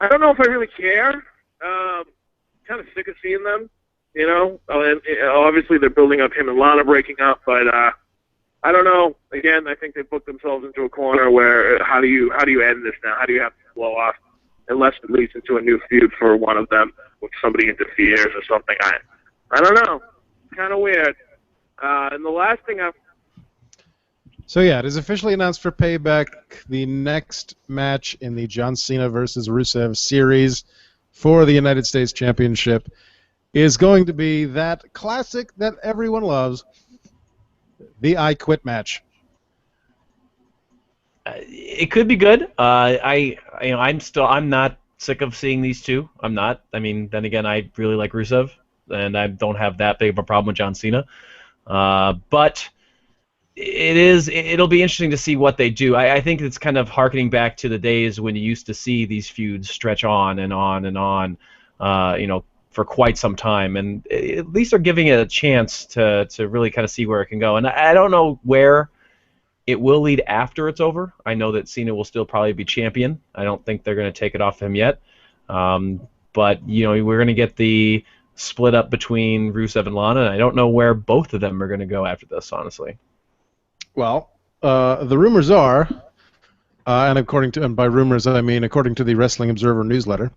I don't know if I really care. Kind of sick of seeing them. You know, and obviously they're building up him and Lana breaking up, but I don't know. Again, I think they booked themselves into a corner where how do you end this now? How do you have to blow off unless it leads into a new feud for one of them, if somebody interferes or something? I don't know. Kind of weird. And the last thing So yeah, it is officially announced for Payback. The next match in the John Cena versus Rusev series for the United States Championship is going to be that classic that everyone loves, the I Quit match. It could be good. I'm not sick of seeing these two. I'm not. I mean, then again, I really like Rusev, and I don't have that big of a problem with John Cena. But it'll be interesting to see what they do. I think it's kind of harkening back to the days when you used to see these feuds stretch on and on and on, for quite some time. And at least they're giving it a chance to really kind of see where it can go. And I don't know where it will lead after it's over. I know that Cena will still probably be champion. I don't think they're going to take it off him yet. But we're going to get the split up between Rusev and Lana, and I don't know where both of them are going to go after this, honestly. Well, the rumors are, and by rumors I mean according to the Wrestling Observer newsletter,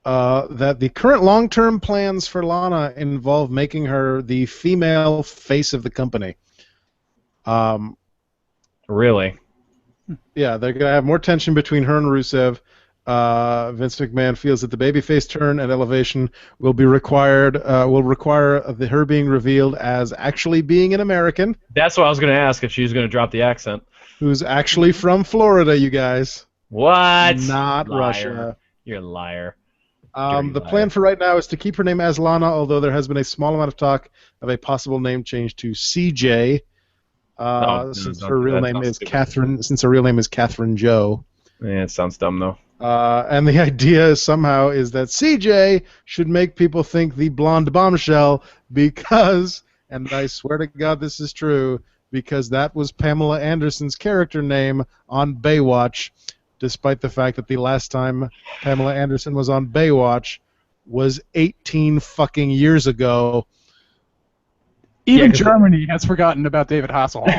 that the current long-term plans for Lana involve making her the female face of the company. Really? Yeah, they're going to have more tension between her and Rusev. Vince McMahon feels that the babyface turn and elevation will require her being revealed as actually being an American. That's what I was going to ask, if she was going to drop the accent. Who's actually from Florida, you guys. What? Not Liar. Russia. You're a liar. The plan for right now is to keep her name as Lana, although there has been a small amount of talk of a possible name change to CJ, since her real name is Catherine. Since her real name is Catherine Joe. Yeah, it sounds dumb though. And the idea somehow is that CJ should make people think the blonde bombshell because, and I swear to God this is true, because that was Pamela Anderson's character name on Baywatch, despite the fact that the last time Pamela Anderson was on Baywatch was 18 fucking years ago. Even Germany has forgotten about David Hasselhoff.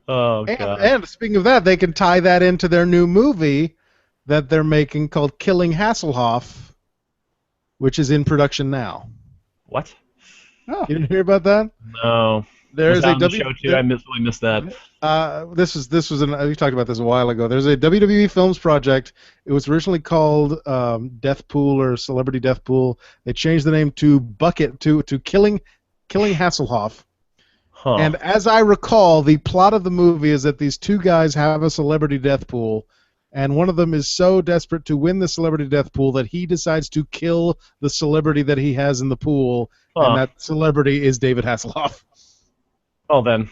Oh, God. And speaking of that, they can tie that into their new movie that they're making called Killing Hasselhoff, which is in production now. What? Oh. You didn't hear about that? No. There's a show too. I really missed that. We talked about this a while ago. There's a WWE Films project. It was originally called Death Pool or Celebrity Death Pool. They changed the name to Killing Hasselhoff. Huh. And as I recall, the plot of the movie is that these two guys have a celebrity death pool, and one of them is so desperate to win the celebrity death pool that he decides to kill the celebrity that he has in the pool, and that celebrity is David Hasselhoff. Well then.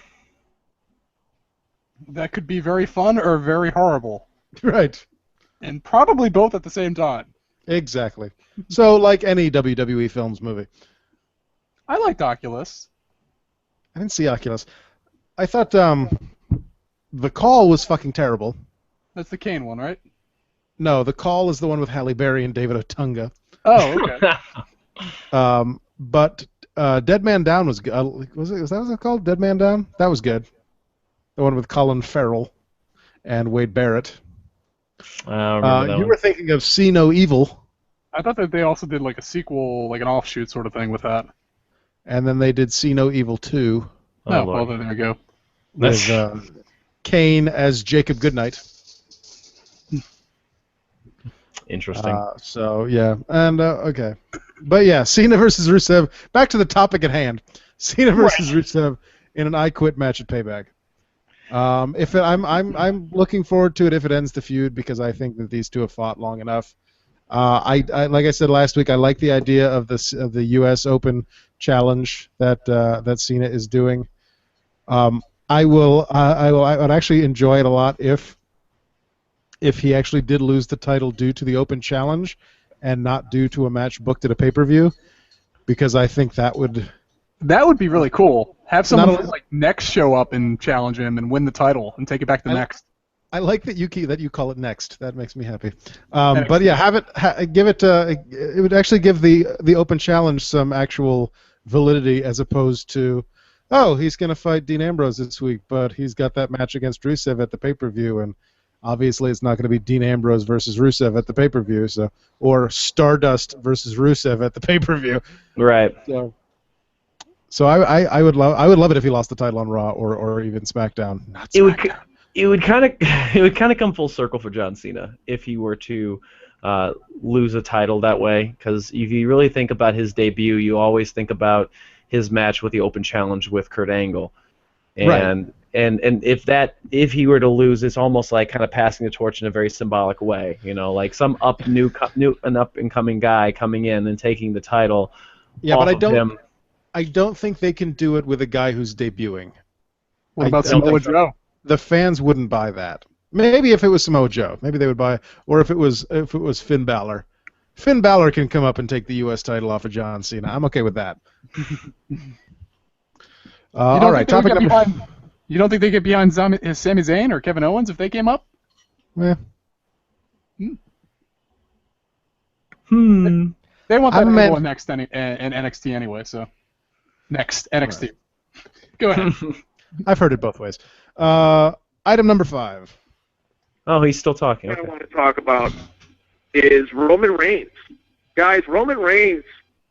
That could be very fun or very horrible. Right. And probably both at the same time. Exactly. So, like any WWE Films movie. I liked Oculus. I didn't see Oculus. I thought The Call was fucking terrible. That's the Kane one, right? No, The Call is the one with Halle Berry and David Otunga. Oh, okay. But Dead Man Down was good. Was that what it called? Dead Man Down? That was good. The one with Colin Farrell and Wade Barrett. I remember that you one. were thinking of See No Evil. I thought that they also did like a sequel, like an offshoot sort of thing with that. And then they did See No Evil 2. Oh, well, there we go. With Kane as Jacob Goodnight. Interesting. So, yeah. And, okay. But, yeah, Cena versus Rusev. Back to the topic at hand. Cena versus Rusev in an I Quit match at Payback. I'm looking forward to it if it ends the feud because I think that these two have fought long enough. I like I said last week, I like the idea of the U.S. Open challenge that Cena is doing. I would actually enjoy it a lot if he actually did lose the title due to the Open challenge and not due to a match booked at a pay-per-view, because I think that would be really cool. Have someone from, like, Next show up and challenge him and win the title and take it back to Next. I like that you call it next. That makes me happy. But yeah, give it. It would actually give the open challenge some actual validity as opposed to, oh, he's going to fight Dean Ambrose this week, but he's got that match against Rusev at the pay-per-view, and obviously it's not going to be Dean Ambrose versus Rusev at the pay-per-view, or Stardust versus Rusev at the pay-per-view. Right. So I would love it if he lost the title on Raw or even SmackDown. Not SmackDown. It would kind of come full circle for John Cena if he were to lose a title that way. Because if you really think about his debut, you always think about his match with the Open Challenge with Kurt Angle, and if he were to lose, it's almost like kind of passing the torch in a very symbolic way. Like some up and coming guy coming in and taking the title. Yeah, off but him. I don't think they can do it with a guy who's debuting. What about Samoa Joe? The fans wouldn't buy that. Maybe if it was Samoa Joe, maybe they would buy. Or if it was Finn Balor. Finn Balor can come up and take the U.S. title off of John Cena. I'm okay with that. All right, topic number. You don't think they get behind Sami Zayn or Kevin Owens if they came up? Yeah. They want that angle next in NXT anyway, so next NXT. Right. Go ahead. I've heard it both ways. Item number 5. Oh, he's still talking. What I want to talk about is Roman Reigns. Guys, Roman Reigns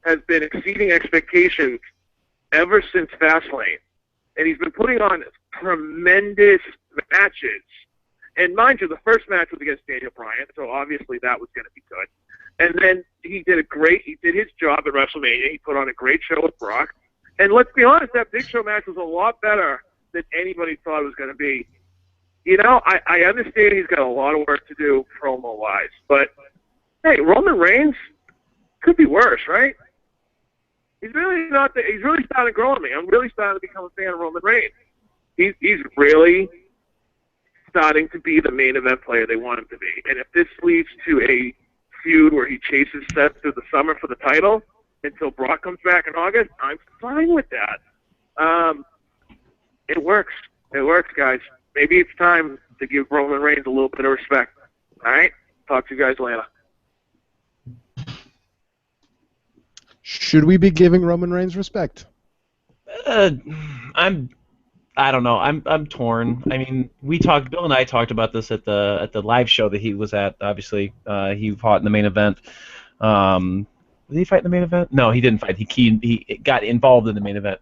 has been exceeding expectations ever since Fastlane. And he's been putting on tremendous matches. And mind you, the first match was against Daniel Bryan, so obviously that was going to be good. And then he did his job at WrestleMania. He put on a great show with Brock. And let's be honest, that Big Show match was a lot better than anybody thought it was going to be. I understand he's got a lot of work to do promo-wise, but hey, Roman Reigns could be worse, right? He's really starting to grow on me. I'm really starting to become a fan of Roman Reigns. He's really starting to be the main event player they want him to be. And if this leads to a feud where he chases Seth through the summer for the title until Brock comes back in August, I'm fine with that. It works. It works, guys. Maybe it's time to give Roman Reigns a little bit of respect. All right? Talk to you guys later. Should we be giving Roman Reigns respect? I don't know. I'm torn. I mean, Bill and I talked about this at the live show that he was at. Obviously, he fought in the main event. Did he fight in the main event? No, he didn't fight. He got involved in the main event.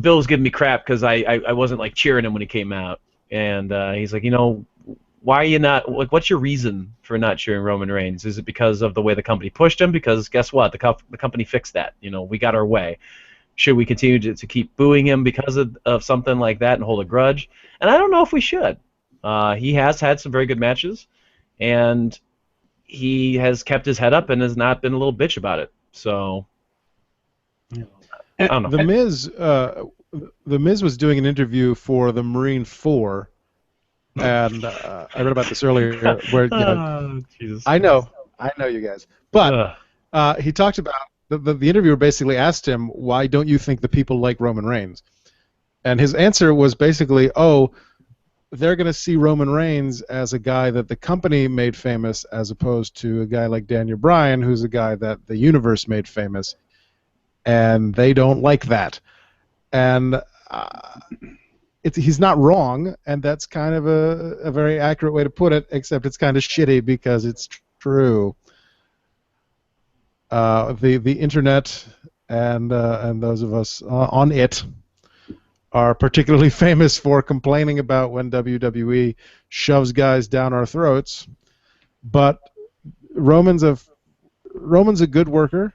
Bill was giving me crap because I wasn't like cheering him when he came out, and he's like, why are you not? Like, what's your reason for not cheering Roman Reigns? Is it because of the way the company pushed him? Because guess what? The company fixed that. We got our way. Should we continue to keep booing him because of something like that and hold a grudge? And I don't know if we should. He has had some very good matches, and he has kept his head up and has not been a little bitch about it. So, I don't know. The Miz was doing an interview for the Marine 4, and I read about this earlier. Where Jesus I know you guys, but he talked about the interviewer basically asked him, why don't you think the people like Roman Reigns? And his answer was basically, they're going to see Roman Reigns as a guy that the company made famous as opposed to a guy like Daniel Bryan, who's a guy that the universe made famous, and they don't like that. And he's not wrong, and that's kind of a very accurate way to put it, except it's kind of shitty because it's true. The internet and those of us on it are particularly famous for complaining about when WWE shoves guys down our throats. But Roman's a good worker.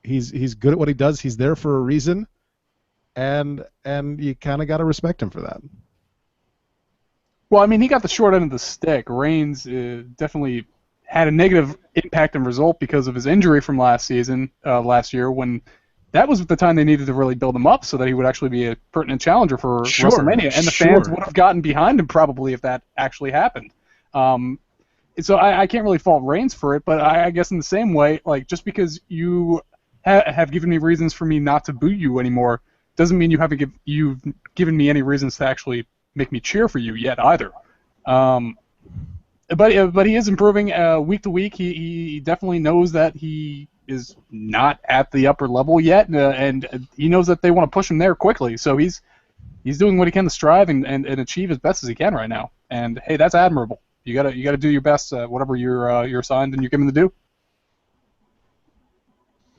He's good at what he does. He's there for a reason, and you kind of got to respect him for that. Well, I mean, he got the short end of the stick. Reigns definitely had a negative impact and result because of his injury from last year, when that was the time they needed to really build him up so that he would actually be a pertinent challenger for WrestleMania, and the fans would have gotten behind him probably if that actually happened. So I can't really fault Reigns for it, but I guess in the same way, like, just because you have given me reasons for me not to boo you anymore doesn't mean you've given me any reasons to actually make me cheer for you yet either. But he is improving week to week. He definitely knows that he is not at the upper level yet, and he knows that they want to push him there quickly. So he's doing what he can to strive and achieve as best as he can right now. And hey, that's admirable. You gotta do your best, whatever you're assigned and you're given to do.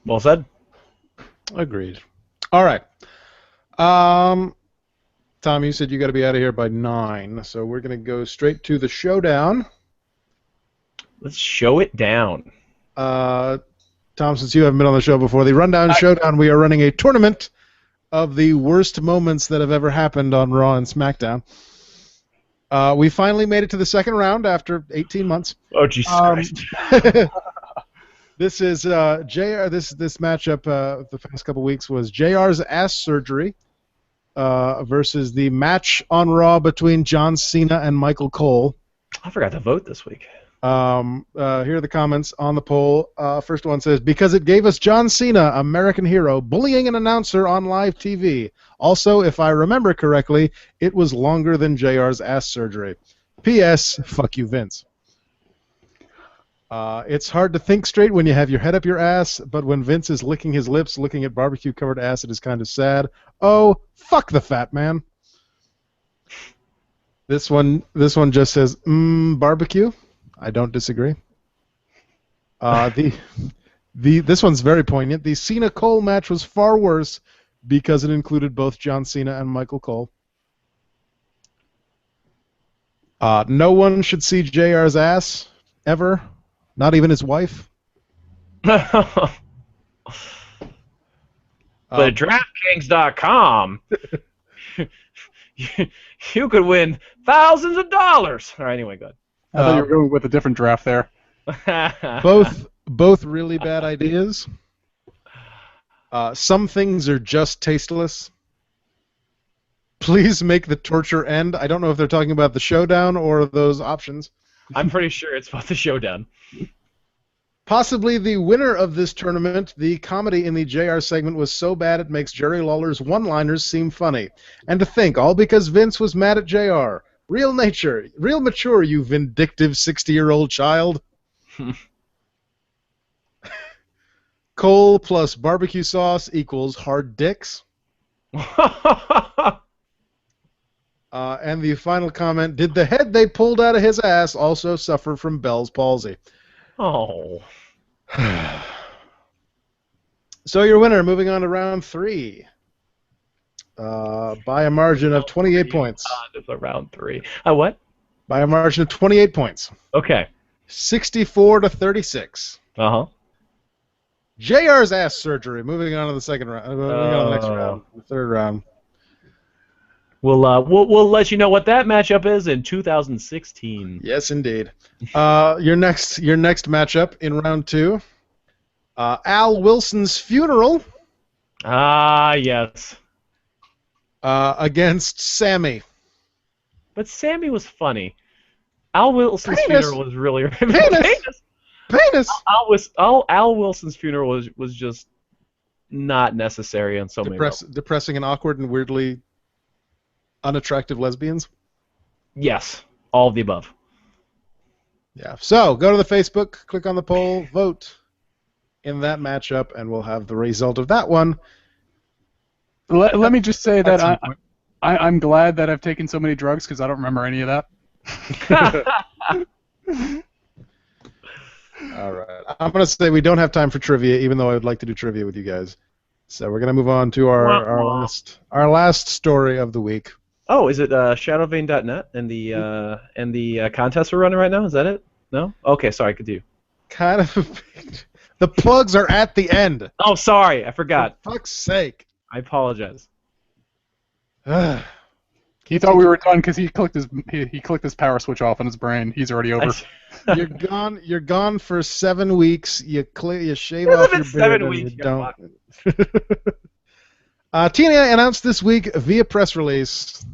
Well said. Agreed. All right. Tom, you said you got to be out of here by 9, so we're going to go straight to the showdown. Let's show it down. Tom, since you haven't been on the show before, the Rundown Showdown, we are running a tournament of the worst moments that have ever happened on Raw and SmackDown. We finally made it to the second round after 18 months. Oh, Jesus Christ. This is JR. This matchup the past couple weeks was JR's ass surgery versus the match on Raw between John Cena and Michael Cole. I forgot to vote this week. Here are the comments on the poll. First one says, because it gave us John Cena, American hero, bullying an announcer on live TV. Also, if I remember correctly, it was longer than JR's ass surgery. P.S. Fuck you, Vince. It's hard to think straight when you have your head up your ass, but when Vince is licking his lips, looking at barbecue-covered ass, it is kind of sad. Oh, fuck the fat man. This one just says, barbecue. I don't disagree. This one's very poignant. The Cena-Cole match was far worse because it included both John Cena and Michael Cole. No one should see JR's ass, ever. Not even his wife. But at DraftKings.com, you could win thousands of dollars. All right, anyway, go I thought you were going with a different draft there. ahead. Both really bad ideas. Some things are just tasteless. Please make the torture end. I don't know if they're talking about the showdown or those options. I'm pretty sure it's about the showdown. Possibly the winner of this tournament, the comedy in the JR segment was so bad it makes Jerry Lawler's one-liners seem funny. And to think, all because Vince was mad at JR. Real mature, you vindictive 60-year-old child. Cole plus barbecue sauce equals hard dicks. And the final comment, did the head they pulled out of his ass also suffer from Bell's palsy? Oh. So your winner, moving on to round 3. By a margin of 28 points. Round 3. What? By a margin of 28 points. Okay. 64-36. Uh-huh. JR's ass surgery, moving on to the second round. Moving on to the next round. The third round. We'll let you know what that matchup is in 2016. Yes, indeed. Your next matchup in round 2, Al Wilson's funeral. Ah, yes. Against Sammy. But Sammy was funny. Al Wilson's funeral was really Penis. Al Wilson's funeral was just not necessary on so many levels. Depressing and awkward and weirdly unattractive lesbians? Yes, all of the above. Yeah. So, go to the Facebook, click on the poll, vote in that matchup, and we'll have the result of that one. Let me just say that I'm glad that I've taken so many drugs because I don't remember any of that. All right. I'm going to say we don't have time for trivia, even though I would like to do trivia with you guys. So we're going to move on to our last story of the week. Oh, is it shadowvein.net and the contest we're running right now? Is that it? No? Okay, sorry, I could do. Kind of. The plugs are at the end. Oh, sorry, I forgot. For fuck's sake. I apologize. He thought we were done because he clicked his power switch off in his brain. He's already over. You're gone for 7 weeks. You shave off your beard and you don't. TNA announced this week via press release.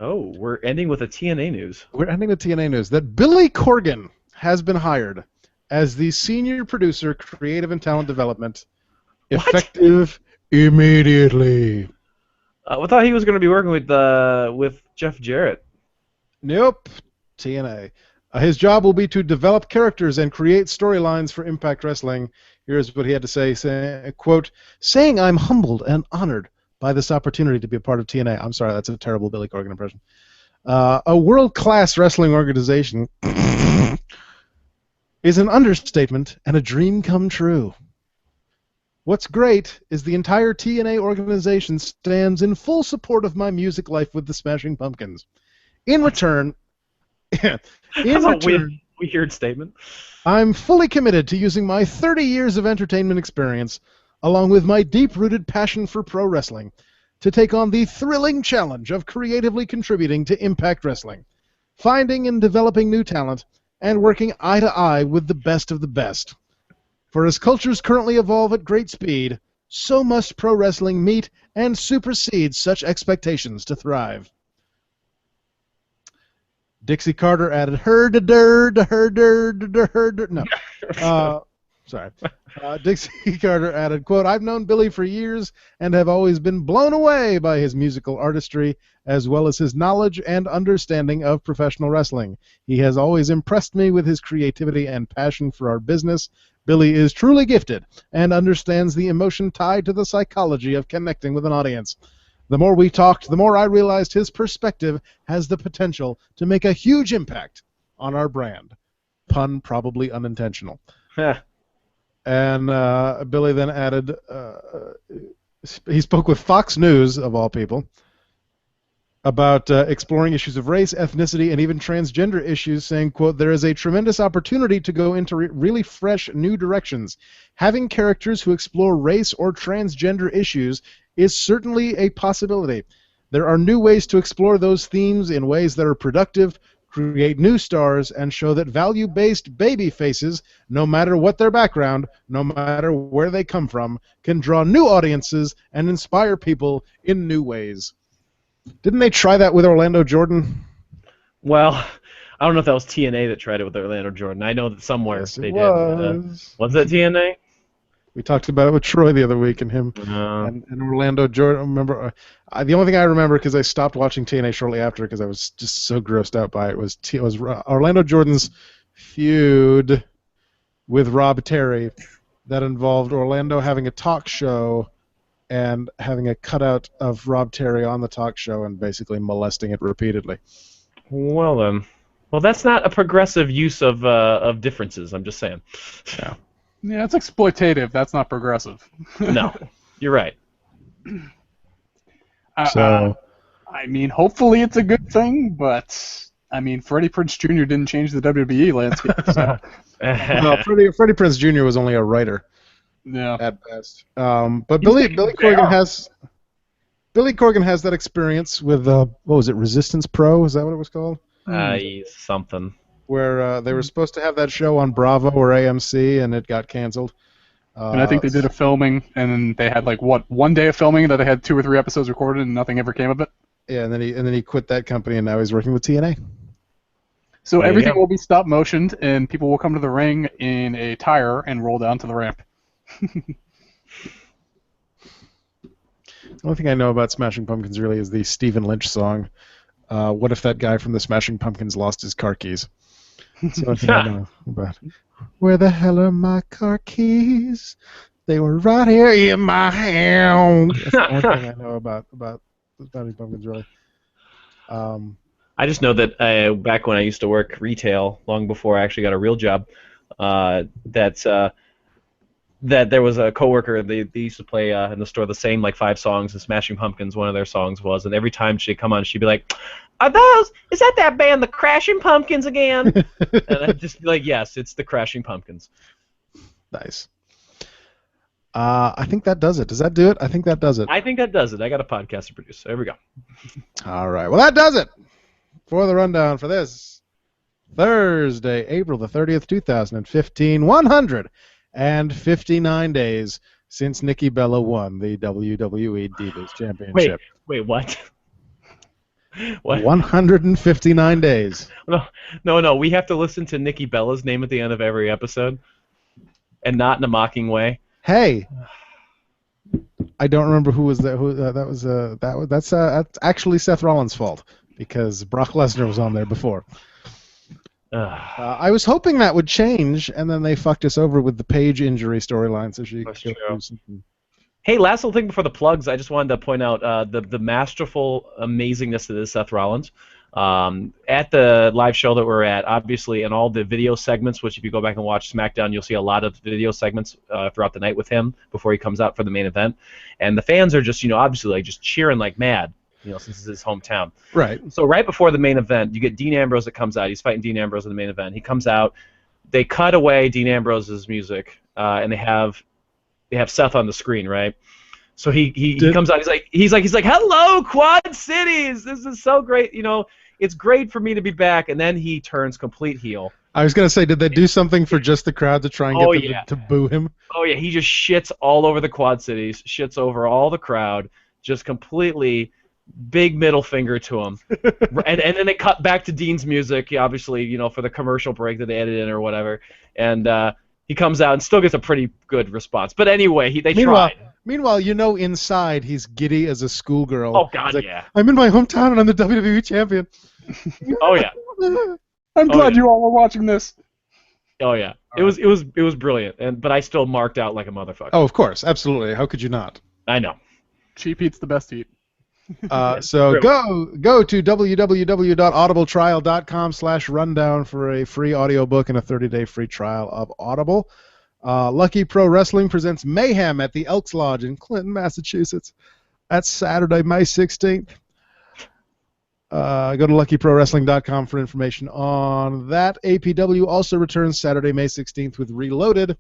Oh, we're ending with a TNA news. We're ending with TNA news that Billy Corgan has been hired as the senior producer, creative and talent development, effective immediately. I thought he was going to be working with Jeff Jarrett. Nope. TNA. His job will be to develop characters and create storylines for Impact Wrestling. Here's what he had to say, quote, saying I'm humbled and honored by this opportunity to be a part of TNA. I'm sorry, that's a terrible Billy Corgan impression. A world-class wrestling organization is an understatement and a dream come true. What's great is the entire TNA organization stands in full support of my music life with the Smashing Pumpkins. In return, Weird statement. I'm fully committed to using my 30 years of entertainment experience, along with my deep-rooted passion for pro wrestling, to take on the thrilling challenge of creatively contributing to Impact Wrestling, finding and developing new talent, and working eye to eye with the best of the best. For as cultures currently evolve at great speed, so must pro wrestling meet and supersede such expectations to thrive. Dixie Carter added, no. Sorry. Dixie Carter added, quote, I've known Billy for years and have always been blown away by his musical artistry as well as his knowledge and understanding of professional wrestling. He has always impressed me with his creativity and passion for our business. Billy is truly gifted and understands the emotion tied to the psychology of connecting with an audience. The more we talked, the more I realized his perspective has the potential to make a huge impact on our brand. Pun probably unintentional. And Billy then added, he spoke with Fox News, of all people, about exploring issues of race, ethnicity, and even transgender issues, saying, quote, there is a tremendous opportunity to go into really fresh, new directions. Having characters who explore race or transgender issues is certainly a possibility. There are new ways to explore those themes in ways that are productive, create new stars, and show that value-based baby faces, no matter what their background, no matter where they come from, can draw new audiences and inspire people in new ways. Didn't they try that with Orlando Jordan? Well, I don't know if that was TNA that tried it with Orlando Jordan. I know that somewhere they did. Was that TNA? We talked about it with Troy the other week and him and Orlando Jordan. Remember, the only thing I remember, because I stopped watching TNA shortly after because I was just so grossed out by it, was Orlando Jordan's feud with Rob Terry that involved Orlando having a talk show and having a cutout of Rob Terry on the talk show and basically molesting it repeatedly. Well then, that's not a progressive use of differences. I'm just saying. Yeah. Yeah, it's exploitative. That's not progressive. No, you're right. So, I mean, hopefully it's a good thing, but I mean, Freddie Prinze Jr. didn't change the WWE landscape. So. no, Freddie Prinze Jr. was only a writer. Yeah. At best. But Billy Corgan has that experience with what was it, Resistance Pro? Is that what it was called? Something. Where they were supposed to have that show on Bravo or AMC, and it got canceled. And I think they did a filming, and then they had like one day of filming that they had 2 or 3 episodes recorded, and nothing ever came of it. Yeah, and then he quit that company, and now he's working with TNA. So everything will be stop motioned, and people will come to the ring in a tire and roll down to the ramp. The only thing I know about Smashing Pumpkins really is the Stephen Lynch song, What If That Guy from the Smashing Pumpkins Lost His Car Keys? That's the only thing I know about. Where the hell are my car keys? They were right here in my hand. That's the only thing I know about the Smashing Pumpkins, really. I just know that back when I used to work retail, long before I actually got a real job, that there was a coworker. They used to play in the store the same like 5 songs, and Smashing Pumpkins one of their songs was, and every time she'd come on, she'd be like, is that band, the Crashing Pumpkins again? And I'd just be like, yes, it's the Crashing Pumpkins. Nice. I think that does it. Does that do it? I think that does it. I think that does it. I got a podcast to produce. There we go. All right. Well, that does it for the rundown for this Thursday, April the 30th, 2015. 159 days since Nikki Bella won the WWE Divas Championship. Wait, what? What? 159 days. No. We have to listen to Nikki Bella's name at the end of every episode, and not in a mocking way. Hey, I don't remember who was that. That's actually Seth Rollins' fault because Brock Lesnar was on there before. I was hoping that would change, and then they fucked us over with the Paige injury storyline. So she. That's true. Hey, last little thing before the plugs, I just wanted to point out the masterful amazingness that is Seth Rollins. At the live show that we're at, obviously, and all the video segments, which if you go back and watch SmackDown, you'll see a lot of video segments throughout the night with him before he comes out for the main event. And the fans are just, obviously like just cheering like mad, since it's his hometown. Right. So right before the main event, you get Dean Ambrose that comes out. He's fighting Dean Ambrose in the main event. He comes out. They cut away Dean Ambrose's music, and they have Seth on the screen, right? So he comes out. He's like, hello, Quad Cities. This is so great. It's great for me to be back. And then he turns complete heel. I was gonna say, did they do something for just the crowd to try and get them to boo him? Oh yeah, he just shits all over the Quad Cities, shits over all the crowd, just completely big middle finger to him. and then they cut back to Dean's music, obviously, for the commercial break that they edited in or whatever. And he comes out and still gets a pretty good response. But anyway, they tried. Meanwhile, inside he's giddy as a schoolgirl. Oh God, like, yeah. I'm in my hometown and I'm the WWE champion. Oh yeah. I'm glad you all are watching this. Oh yeah. It was brilliant. But I still marked out like a motherfucker. Oh, of course, absolutely. How could you not? I know. Cheap eats the best eat. So go to www.audibletrial.com/rundown for a free audiobook and a 30-day free trial of Audible. Lucky Pro Wrestling presents Mayhem at the Elks Lodge in Clinton, Massachusetts. That's Saturday, May 16th. Go to luckyprowrestling.com for information on that. APW also returns Saturday, May 16th with Reloaded.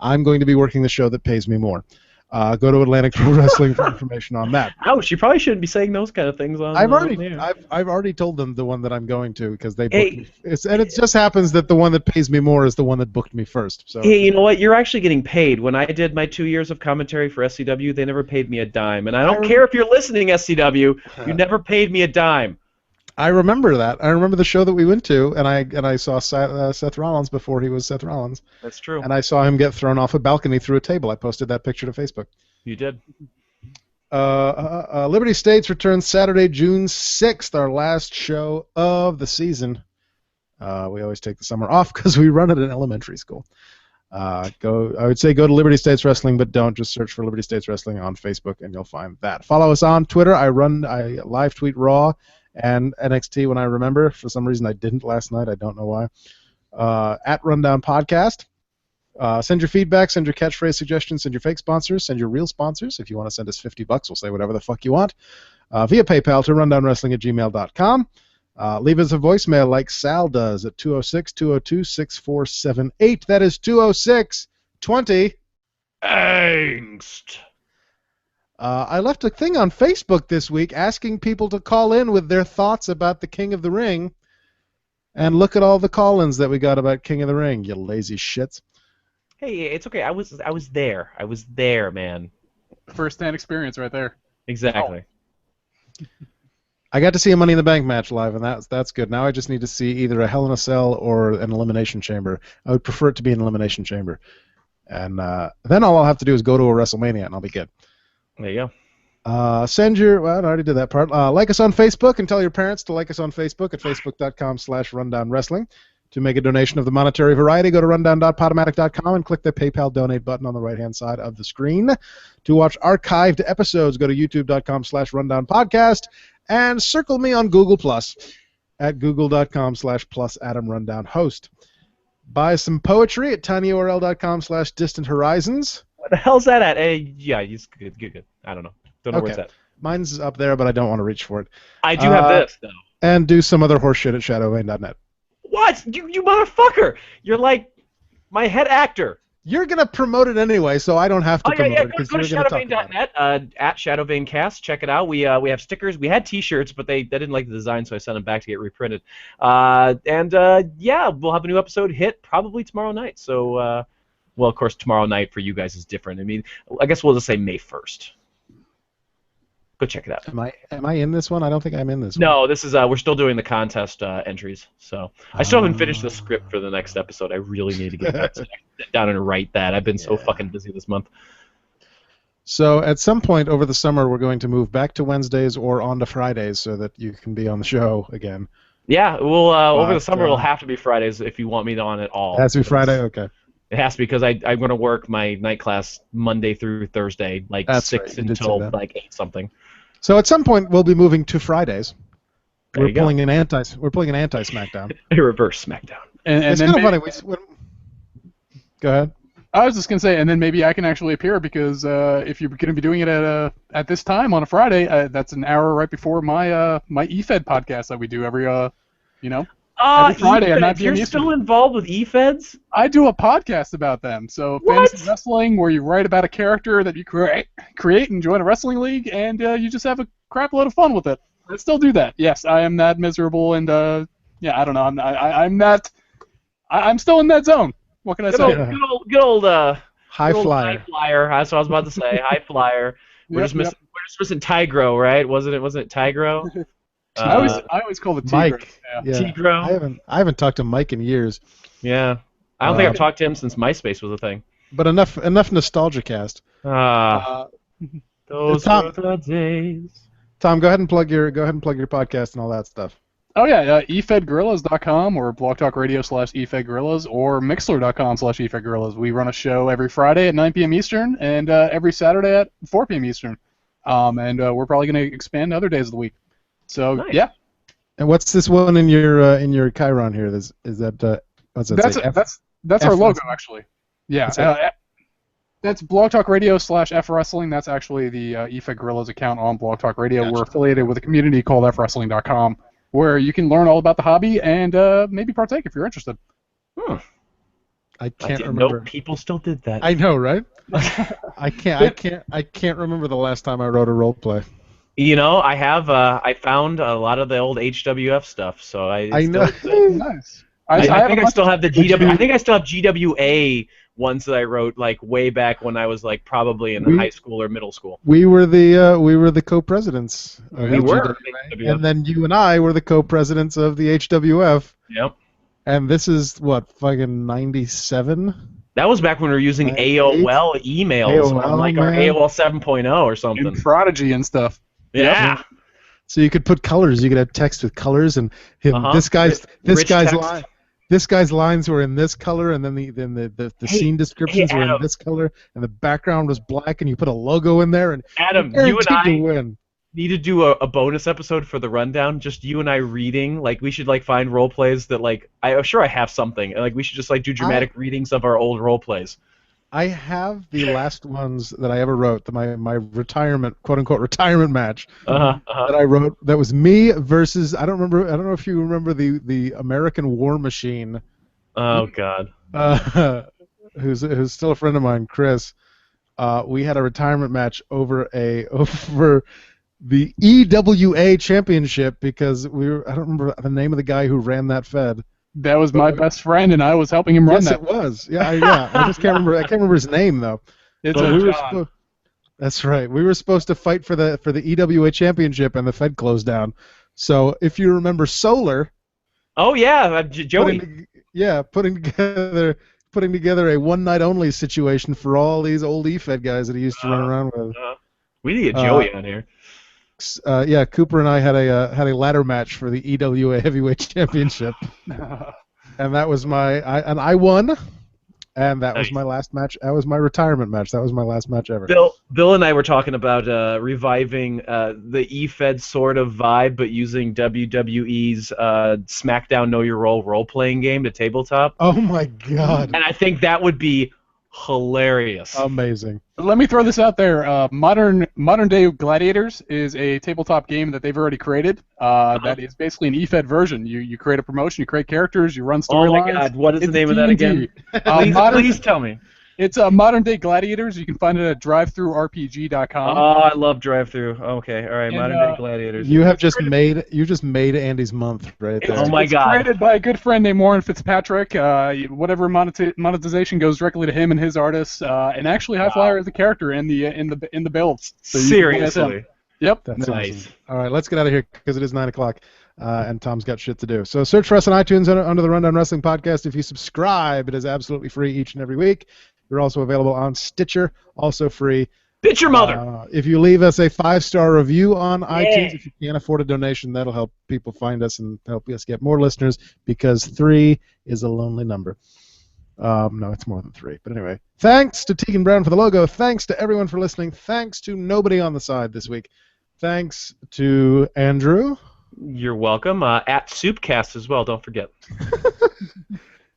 I'm going to be working the show that pays me more. Go to Atlantic Pro Wrestling for information on that. Ouch! You probably shouldn't be saying those kind of things on. I've already told them the one that I'm going to because they booked me. And it just happens that the one that pays me more is the one that booked me first. So. Hey, you know what? You're actually getting paid. When I did my 2 years of commentary for SCW, they never paid me a dime. And I don't care if you're listening, SCW. You never paid me a dime. I remember that. I remember the show that we went to, and I saw Seth Rollins before he was Seth Rollins. That's true. And I saw him get thrown off a balcony through a table. I posted that picture to Facebook. You did. Liberty States returns Saturday, June 6th, our last show of the season. We always take the summer off because we run at an elementary school. I would say go to Liberty States Wrestling, but don't. Just search for Liberty States Wrestling on Facebook, and you'll find that. Follow us on Twitter. I live tweet Raw and NXT when I remember. For some reason, I didn't last night. I don't know why. At Rundown Podcast. Send your feedback, send your catchphrase suggestions, send your fake sponsors, send your real sponsors. If you want to send us $50, we'll say whatever the fuck you want. Via PayPal to rundownwrestling@gmail.com. Leave us a voicemail like Sal does at 206-202-6478. That is 206-20. Angst. I left a thing on Facebook this week asking people to call in with their thoughts about the King of the Ring. And look at all the call-ins that we got about King of the Ring, you lazy shits. Hey, it's okay. I was there. I was there, man. First-hand experience right there. Exactly. Oh. I got to see a Money in the Bank match live, and that's good. Now I just need to see either a Hell in a Cell or an Elimination Chamber. I would prefer it to be an Elimination Chamber. And then all I'll have to do is go to a WrestleMania, and I'll be good. There you go. Well, I already did that part. Like us on Facebook and tell your parents to like us on Facebook at facebook.com/rundownwrestling. To make a donation of the monetary variety, go to rundown.podomatic.com and click the PayPal donate button on the right-hand side of the screen. To watch archived episodes, go to youtube.com/rundownpodcast and circle me on Google Plus at google.com/+AdamRundownHost. Buy some poetry at tinyurl.com/distanthorizons. What the hell's that at? Yeah, it's good. I don't know. Don't know where it's at. Mine's up there, but I don't want to reach for it. I do have this, though. And do some other horse shit at shadowvane.net. What? You motherfucker! You're like my head actor. You're going to promote it anyway, so I don't have to promote it. Go to shadowvane.net, at shadowvanecast. Check it out. We have stickers. We had T-shirts, but they didn't like the design, so I sent them back to get reprinted. We'll have a new episode hit probably tomorrow night. So, well, of course, tomorrow night for you guys is different. I mean, I guess we'll just say May 1st. Go check it out. Am I in this one? I don't think I'm in this one. No, this is we're still doing the contest entries. So I still haven't finished the script for the next episode. I really need to get back sit down and write that. I've been so fucking busy this month. So at some point over the summer, we're going to move back to Wednesdays or on to Fridays so that you can be on the show again. Yeah, well, over the But, summer it'll have to be Fridays if you want me on at all. It has to be Friday? Okay. It has to be because I'm going to work my night class Monday through Thursday, like That's 6 right, you did say until that. like 8 something. So at some point, we'll be moving to Fridays. There We're you go. pulling an anti-SmackDown. A reverse SmackDown. And It's then kind of maybe, funny. Go ahead. I was just gonna say, and then maybe I can actually appear because if you're gonna be doing it at this time on a Friday, that's an hour right before my my eFed podcast that we do every every Friday at 9 p.m. You're Eastern. still involved with eFeds? I do a podcast about them. So What? fantasy wrestling, where you write about a character that you create and join a wrestling league, and you just have a crap load of fun with it. I still do that. Yes, I am that miserable, and yeah, I don't know. I'm still in that zone. What can I say? Good old High good old flyer. high flyer. That's what I was about to say. High flyer. We're just missing Tigro, right? Wasn't it Tigro? I always call it Tigro. Mike. Yeah. Yeah. Tigro. I haven't talked to Mike in years. Yeah. I don't think I've talked to him since MySpace was a thing. But enough nostalgia cast. Those Tom- were the days. Tom, go ahead and plug your podcast and all that stuff. Oh yeah, efedgorillas.com or blogtalkradio/efedgorillas or mixler.com/efedgorillas. We run a show every Friday at 9 p.m. Eastern and every Saturday at 4 p.m. Eastern. And we're probably going to expand other days of the week. So Nice. yeah. And what's this one in your Chiron here? Is that what's that say? That's our F- logo actually. Yeah. What's that? That's blogtalkradio/FWrestling. That's actually the eFed Gorillas account on Blog Talk Radio. Gotcha. We're affiliated with a community called FWrestling.com, where you can learn all about the hobby and maybe partake if you're interested. Hmm. I I can't didn't remember. know people still did that. I know, right? I can't remember the last time I wrote a role play. You know, I have. I found a lot of the old HWF stuff, so I know. Nice. I have think a I bunch still of- have the GW. I think I still have GWA ones that I wrote like way back when I was like probably in high school or middle school. We were the co-presidents. Of We the were. GWA, and then you and I were the co-presidents of the HWF. Yep. And this is what, fucking 97? That was back when we were using 98? AOL emails AOL, on like our man. AOL 7.0 or something. and Prodigy and stuff. Yeah. So you could put colors. You could have text with colors, and him. Uh-huh. This guy's Rich text. line. This guy's lines were in this color, and then the Hey, scene descriptions were in Adam. this color, and the background was black, and you put a logo in there, and Adam, you're you and guaranteed I to win. need to do a bonus episode for the rundown. Just you and I reading. Like we should like find role plays that like I'm sure I have something. And, like we should just like do dramatic readings of our old role plays. I have the last ones that I ever wrote, my retirement, quote unquote retirement match that I wrote. That was me versus I don't know if you remember the American War Machine. Oh God. Who's still a friend of mine, Chris. We had a retirement match over the EWA championship because I don't remember the name of the guy who ran that fed. That was my best friend, and I was helping him run Yes, that. it was. Yeah. I just can't remember. I can't remember his name though. It's But a we were John. That's right. We were supposed to fight for the EWA championship, and the Fed closed down. So if you remember Solar, Oh yeah, Joey. putting together a one night only situation for all these old EFED guys that he used to run around with. We need to get Joey on here. Yeah, Cooper and I had a ladder match for the EWA Heavyweight Championship, and that was I won. And that was Nice. my last match. That was my retirement match. That was my last match ever. Bill and I were talking about reviving the E-Fed sort of vibe, but using WWE's SmackDown Know Your Role role-playing game to tabletop. Oh my God! And I think that would be hilarious. Amazing. Let me throw this out there. Modern Day Gladiators is a tabletop game that they've already created. That is basically an EFED version. You create a promotion, you create characters, you run Oh storylines. my God! What is the It's name of that D&D. again? Please tell me. It's Modern Day Gladiators. You can find it at drivethroughrpg.com. Oh, I love drive-through. Okay, all right. And, Modern Day Gladiators. You just made Andy's month right there. Oh my It's God. created by a good friend named Warren Fitzpatrick. Whatever monetization goes directly to him and his artists. And actually, High Flyer is a character in the builds. So you can play as him. Seriously. Yep. That's Nice. awesome. All right, let's get out of here because it is 9 o'clock, and Tom's got shit to do. So search for us on iTunes under the Rundown Wrestling Podcast. If you subscribe, it is absolutely free each and every week. We're also available on Stitcher, also free. Bitch your mother. If you leave us a 5-star review on iTunes, if you can't afford a donation, that'll help people find us and help us get more listeners, because 3 is a lonely number. No, it's more than 3. But anyway, thanks to Tegan Brown for the logo. Thanks to everyone for listening. Thanks to nobody on the side this week. Thanks to Andrew. You're welcome. At Soupcast as well, don't forget.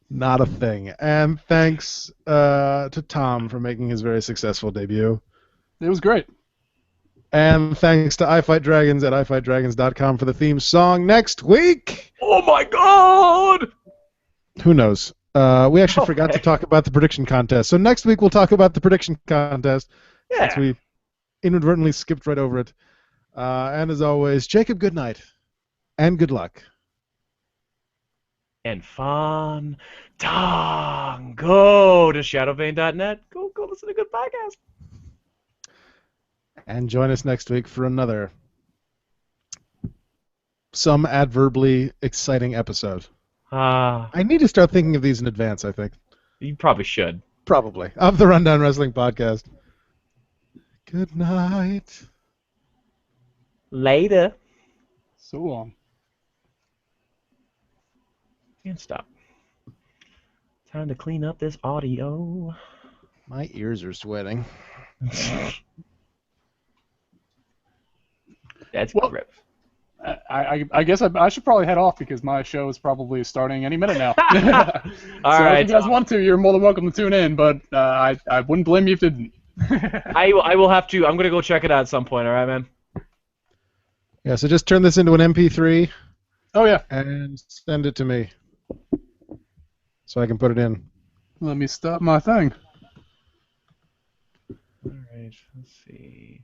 Not a thing. And thanks to Tom for making his very successful debut. It was great. And thanks to iFightDragons at ifightdragons.com for the theme song. Next week, Oh my God! who knows? We actually forgot to talk about the prediction contest. So next week we'll talk about the prediction contest. Yeah. Since we inadvertently skipped right over it. And as always, Jacob, good night. And good luck. And fun time. Go to shadowvane.net. Go listen to good podcast. And join us next week for another some adverbly exciting episode. I need to start thinking of these in advance, I think. You probably should. Probably. Of the Rundown Wrestling Podcast. Good night. Later. So long. Can't stop. Time to clean up this audio. My ears are sweating. That's Well, grip. I guess I should probably head off because my show is probably starting any minute now. All so right. if you guys want to, you're more than welcome to tune in, but I wouldn't blame you if you didn't. I will have to. I'm going to go check it out at some point, all right, man? Yeah, so just turn this into an MP3 Oh, yeah. and send it to me so I can put it in. Let me stop my thing. All right, let's see.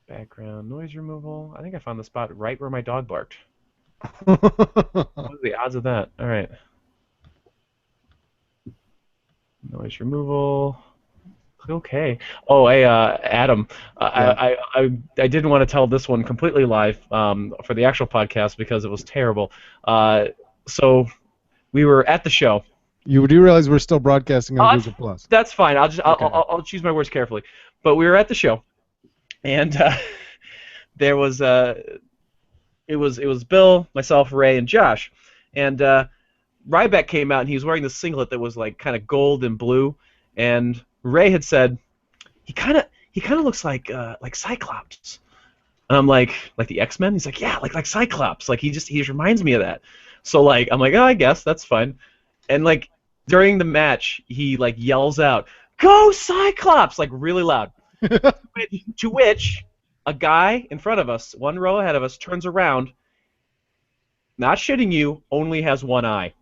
Background noise removal. I think I found the spot right where my dog barked. What are the odds of that? All right. Noise removal. Okay. Oh, hey, Adam. Yeah. I didn't want to tell this one completely live for the actual podcast because it was terrible. So we were at the show. You do realize we're still broadcasting on Google Plus? That's fine. Okay. I'll choose my words carefully. But we were at the show, and there was it was Bill, myself, Ray, and Josh, and Ryback came out and he was wearing this singlet that was like kind of gold and blue, and Ray had said he kind of looks like Cyclops. And I'm like the X-Men? He's like, yeah, like Cyclops. Like he just reminds me of that. So like I'm like, oh, I guess that's fine. And like during the match, he like yells out, "Go Cyclops!" like really loud. To which a guy in front of us, one row ahead of us, turns around. Not shitting you, only has one eye.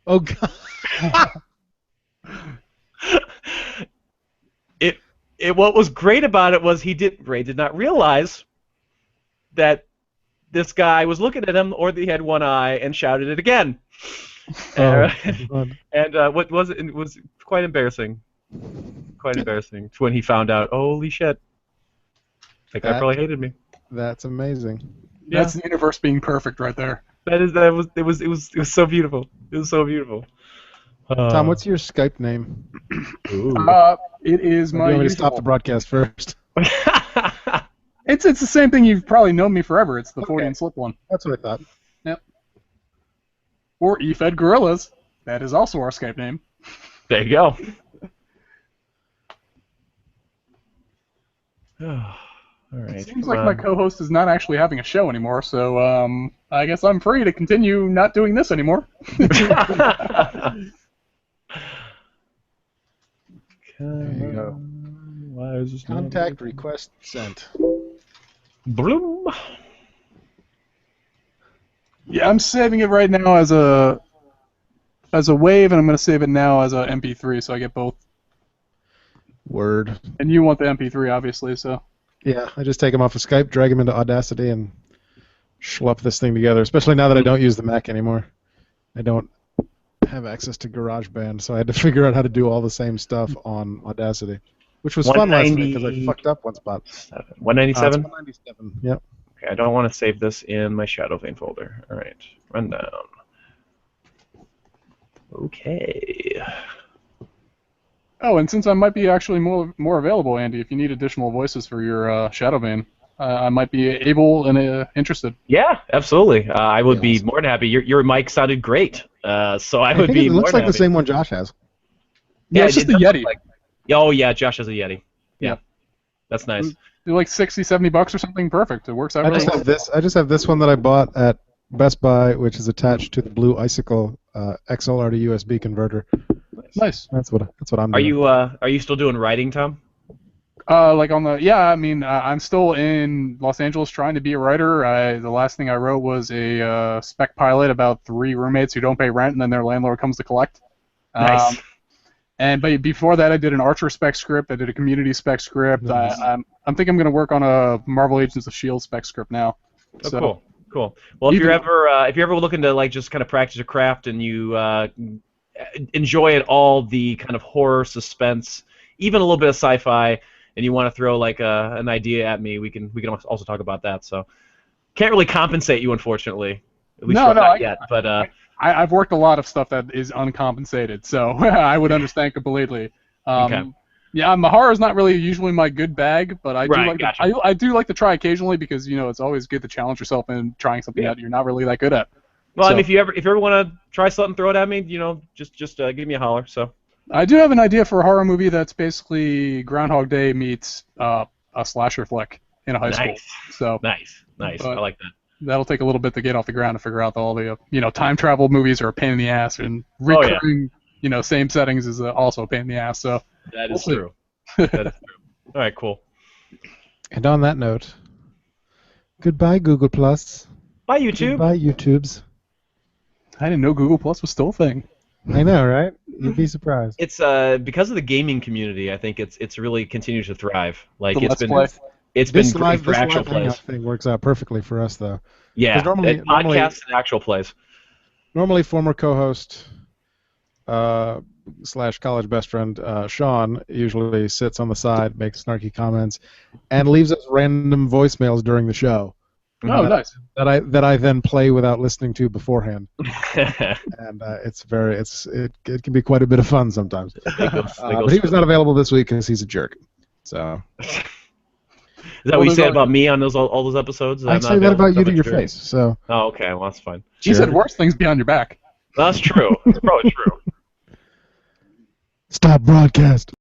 Oh God! What was great about it was Ray did not realize that this guy was looking at him, or that he had one eye, and shouted it again. Oh, and what was it? It was quite embarrassing. Quite embarrassing. When he found out, holy shit! That guy probably hated me. That's amazing. Yeah. That's the universe being perfect right there. It was so beautiful. It was so beautiful. Tom, what's your Skype name? It is Do my you want me to usual. stop the broadcast first? It's the same thing. You've probably known me forever. It's the 40 and slip one. That's what I thought. Yep. Or eFed Gorillas. That is also our Skype name. There you go. All right. It seems like my co-host is not actually having a show anymore, so I guess I'm free to continue not doing this anymore. There you go. Why is this Contact request sent. Bloom. Yeah, I'm saving it right now as a wave, and I'm going to save it now as a MP3, so I get both. Word. And you want the MP3, obviously, so. Yeah, I just take them off of Skype, drag them into Audacity, and schlup this thing together, especially now that I don't use the Mac anymore. I don't have access to GarageBand, so I had to figure out how to do all the same stuff on Audacity, which was fun last week because I fucked up one spot. 197? 197, yep. Okay, I don't want to save this in my Shadowvane folder. All right, rundown. Okay. Oh, and since I might be actually more available, Andy, if you need additional voices for your Shadowbane, I might be able and interested. Yeah, absolutely. I would be Yes. more than happy. Your mic sounded great, so I I would think be it more looks than like the happy. same one Josh has. Yeah, it's it just the does look Yeti. like- oh yeah, Josh has a Yeti. Yeah, Yeah. that's nice. They're like $60-$70 or something. Perfect. It works out I really just well. have this. I just have this one that I bought at Best Buy, which is attached to the Blue Icicle XLR to USB converter. Nice. That's what I'm Are doing. you still doing writing, Tom? Like on the I mean, I'm still in Los Angeles trying to be a writer. The last thing I wrote was a spec pilot about 3 roommates who don't pay rent and then their landlord comes to collect. Nice. But before that, I did an Archer spec script. I did a Community spec script. Nice. I'm thinking I'm going to work on a Marvel Agents of S.H.I.E.L.D. spec script now. Oh, So, cool. Well, if Even- you're ever looking to like just kind of practice your craft and you enjoy it all, the kind of horror, suspense, even a little bit of sci-fi, and you want to throw like an idea at me, we can also talk about that. So can't really compensate you, unfortunately. At least not yet. But I've worked a lot of stuff that is uncompensated, so I would understand completely. Okay. Yeah, the horror is not really usually my good bag, but I do Right, like gotcha. I do like to try occasionally because it's always good to challenge yourself in trying something Yeah. that you're not really that good at. well, I So- mean, if you ever want to try something, throw it at me. Just give me a holler. So I do have an idea for a horror movie that's basically Groundhog Day meets a slasher flick in a high school. nice, So nice. But- I like that. that'll take a little bit to get off the ground to figure out that all the time travel movies are a pain in the ass, and Oh, yeah. recurring same settings is also a pain in the ass. So That We'll is see. true. That is true. All right, cool. And on that note, goodbye Google Plus. Bye, YouTube. Goodbye YouTubes. I didn't know Google Plus was still a thing. I know, right? You'd be surprised. It's because of the gaming community. I think it's really continued to thrive. Like The it's Let's Play. been This great live, for this actual live hangout plays. thing works out perfectly for us, though. Yeah, 'Cause normally- podcasts and actual plays. Normally, former co-host / college best friend Sean usually sits on the side, makes snarky comments, and leaves us random voicemails during the show Oh, nice. that I then play without listening to beforehand, and it can be quite a bit of fun sometimes. But he was not available this week because he's a jerk. So Is that what you said about me on all those episodes? I say that about you to your face. So Oh, okay. Well, that's fine. He said worse things behind your back. That's true. That's probably true. stop broadcast.